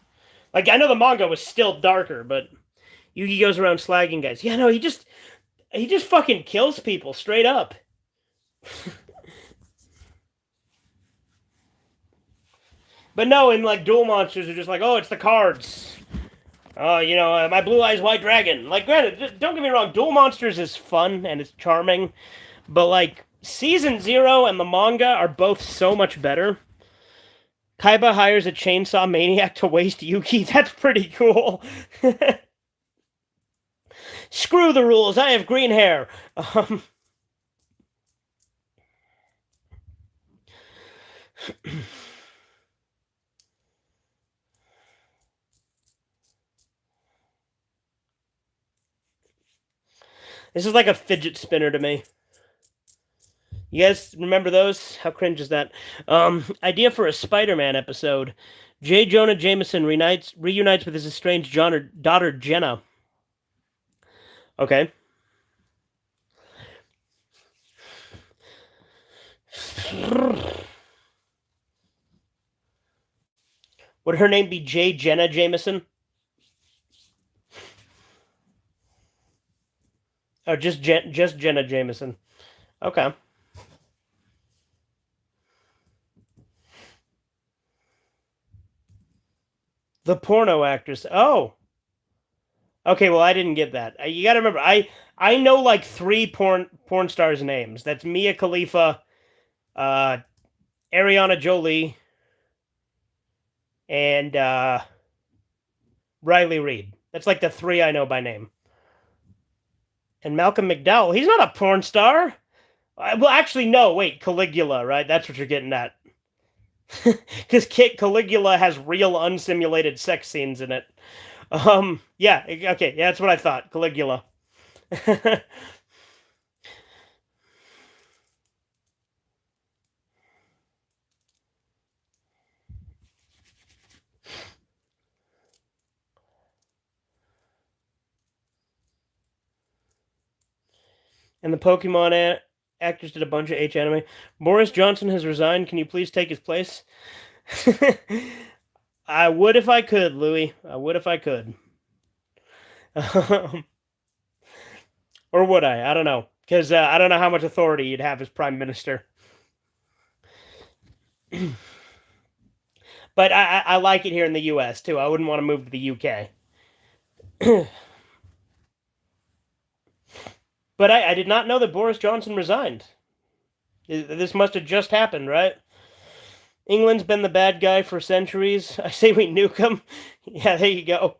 Like I know the manga was still darker, but Yugi goes around slagging guys. Yeah, no, he just fucking kills people straight up. But no, in like Duel Monsters are just like, oh, it's the cards. Oh, my Blue Eyes White Dragon. Like, granted, don't get me wrong, Duel Monsters is fun and it's charming, but like Season 0 and the manga are both so much better. Kaiba hires a chainsaw maniac to waste Yuki. That's pretty cool. Screw the rules. I have green hair. This is like a fidget spinner to me. You guys remember those? How cringe is that? Idea for a Spider-Man episode. J. Jonah Jameson reunites with his estranged daughter Jenna. Okay. Would her name be J. Jenna Jameson? Or just Jenna Jameson? Okay. The porno actress. Oh. Okay, well I didn't get that. You got to remember, I know like 3 porn stars' names. That's Mia Khalifa, uh, Ariana Jolie, and Riley Reid. That's like the 3 I know by name. And Malcolm McDowell. He's not a porn star. Well, actually, no. Wait, Caligula, right? That's what you're getting at. Because Caligula has real unsimulated sex scenes in it. Yeah, okay, yeah, that's what I thought. Caligula. And the Pokemon actors did a bunch of H anime. Boris Johnson has resigned. Can you please take his place? I would if I could, Louis. I would if I could. Or would I? I don't know. Because I don't know how much authority you'd have as prime minister. But I like it here in the U.S. too. I wouldn't want to move to the U.K. But I did not know that Boris Johnson resigned. This must have just happened, right? England's been the bad guy for centuries. I say we nuke them. Yeah, there you go.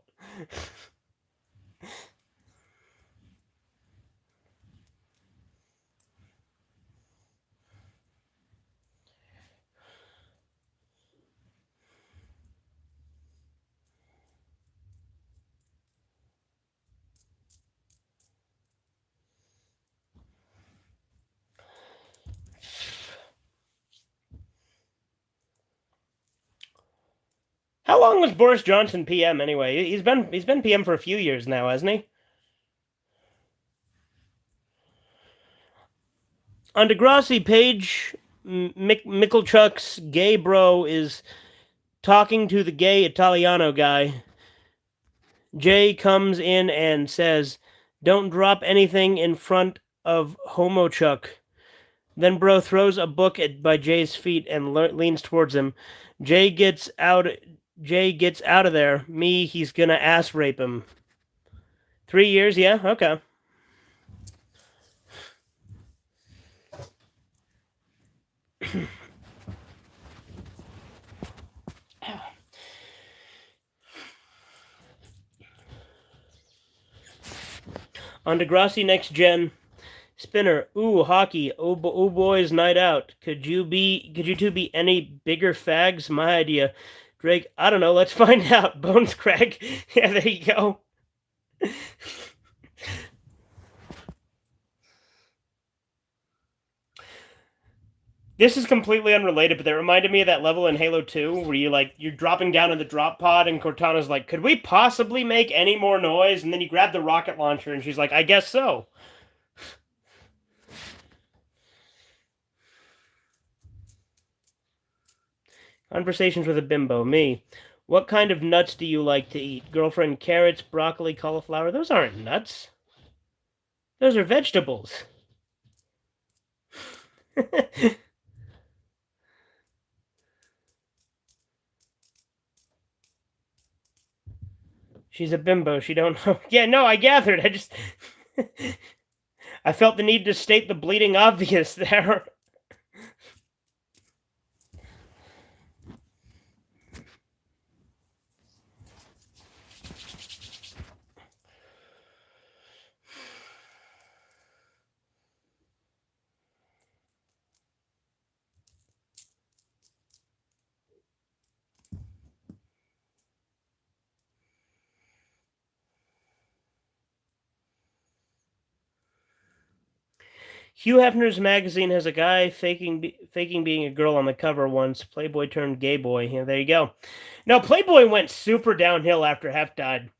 How long was Boris Johnson PM anyway? He's been PM for a few years now, hasn't he? On Degrassi page, Mickelchuck's gay bro is talking to the gay Italiano guy. Jay comes in and says, "Don't drop anything in front of Homo Chuck." Then bro throws a book by Jay's feet and leans towards him. Jay gets out. Jay gets out of there. He's gonna ass rape him. 3 years, yeah, okay. On Degrassi Next Gen, Spinner, ooh, hockey, oh boys, night out. Could you two be any bigger fags? My idea. Drake, I don't know, let's find out. Bones Craig. Yeah, there you go. This is completely unrelated, but that reminded me of that level in Halo 2 where you're dropping down in the drop pod and Cortana's like, could we possibly make any more noise? And then you grab the rocket launcher and she's like, I guess so. Conversations with a bimbo. Me. What kind of nuts do you like to eat? Girlfriend, carrots, broccoli, cauliflower. Those aren't nuts. Those are vegetables. She's a bimbo. She don't know. Yeah, no, I gathered. I just... I felt the need to state the bleeding obvious there. Hugh Hefner's magazine has a guy faking being a girl on the cover once. Playboy turned gay boy. Yeah, there you go. No, Playboy went super downhill after Hef died.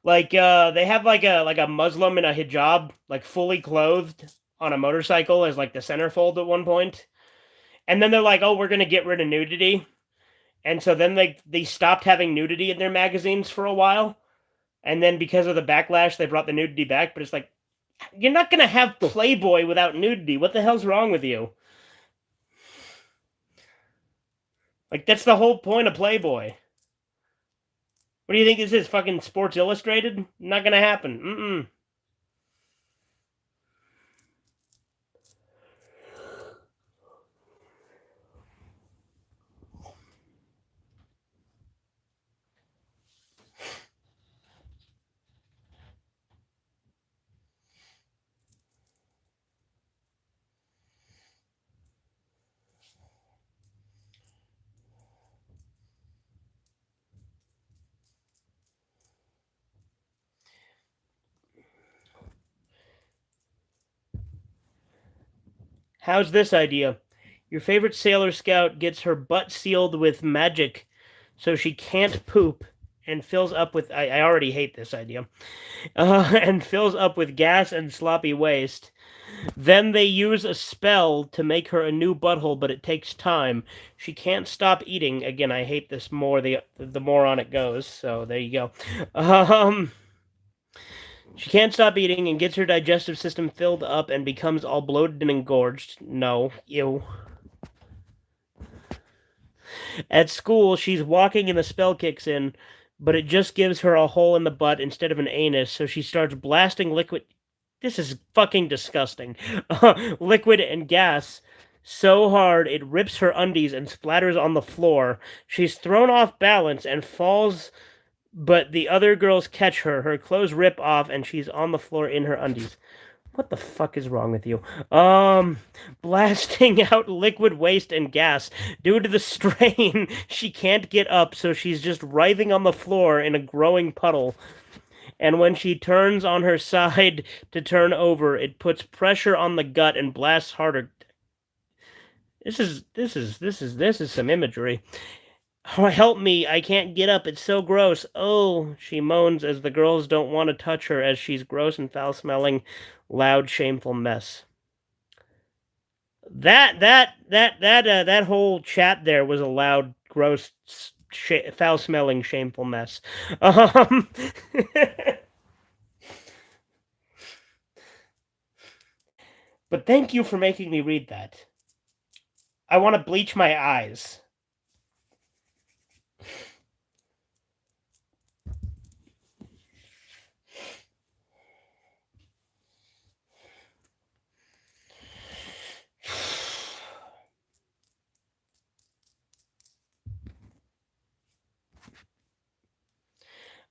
Like they have like a Muslim in a hijab, like fully clothed on a motorcycle as like the centerfold at one point. And then they're like, "Oh, we're going to get rid of nudity." And so then they stopped having nudity in their magazines for a while. And then because of the backlash, they brought the nudity back, but it's like you're not going to have Playboy without nudity. What the hell's wrong with you? Like that's the whole point of Playboy. What do you think this is? Fucking Sports Illustrated? Not gonna happen. Mm-mm. How's this idea? Your favorite Sailor Scout gets her butt sealed with magic so she can't poop and fills up with. I already hate this idea. And fills up with gas and sloppy waste. Then they use a spell to make her a new butthole, but it takes time. She can't stop eating. Again, I hate this more the more on it goes. So there you go. She can't stop eating and gets her digestive system filled up and becomes all bloated and engorged. No, ew. At school, she's walking and the spell kicks in, but it just gives her a hole in the butt instead of an anus, so she starts blasting liquid. This is fucking disgusting. Liquid and gas so hard it rips her undies and splatters on the floor. She's thrown off balance and falls, but the other girls catch her. Her clothes rip off and she's on the floor in her undies. What the fuck is wrong with you? Blasting out liquid waste and gas. Due to the strain, she can't get up, so she's just writhing on the floor in a growing puddle. And when she turns on her side to turn over, it puts pressure on the gut and blasts harder. This is some imagery. Oh, help me, I can't get up, it's so gross. Oh, she moans as the girls don't want to touch her as she's gross and foul-smelling, loud, shameful mess. That whole chat there was a loud, gross, foul-smelling, shameful mess. But thank you for making me read that. I want to bleach my eyes.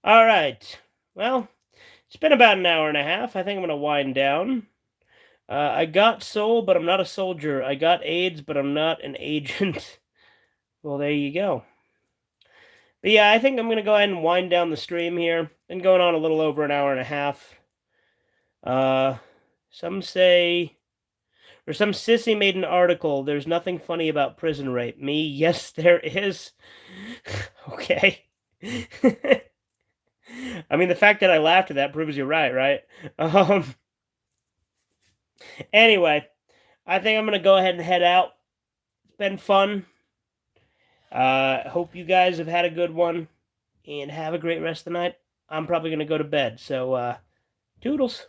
All right. Well, it's been about an hour and a half. I think I'm going to wind down. I got soul, but I'm not a soldier. I got AIDS, but I'm not an agent. Well, there you go. But yeah, I think I'm going to go ahead and wind down the stream here. Been going on a little over an hour and a half. Some say, or some sissy made an article, there's nothing funny about prison rape. Me, yes, there is. Okay. I mean, the fact that I laughed at that proves you're right? Anyway, I think I'm going to go ahead and head out. It's been fun. Hope you guys have had a good one and have a great rest of the night. I'm probably going to go to bed. So, toodles.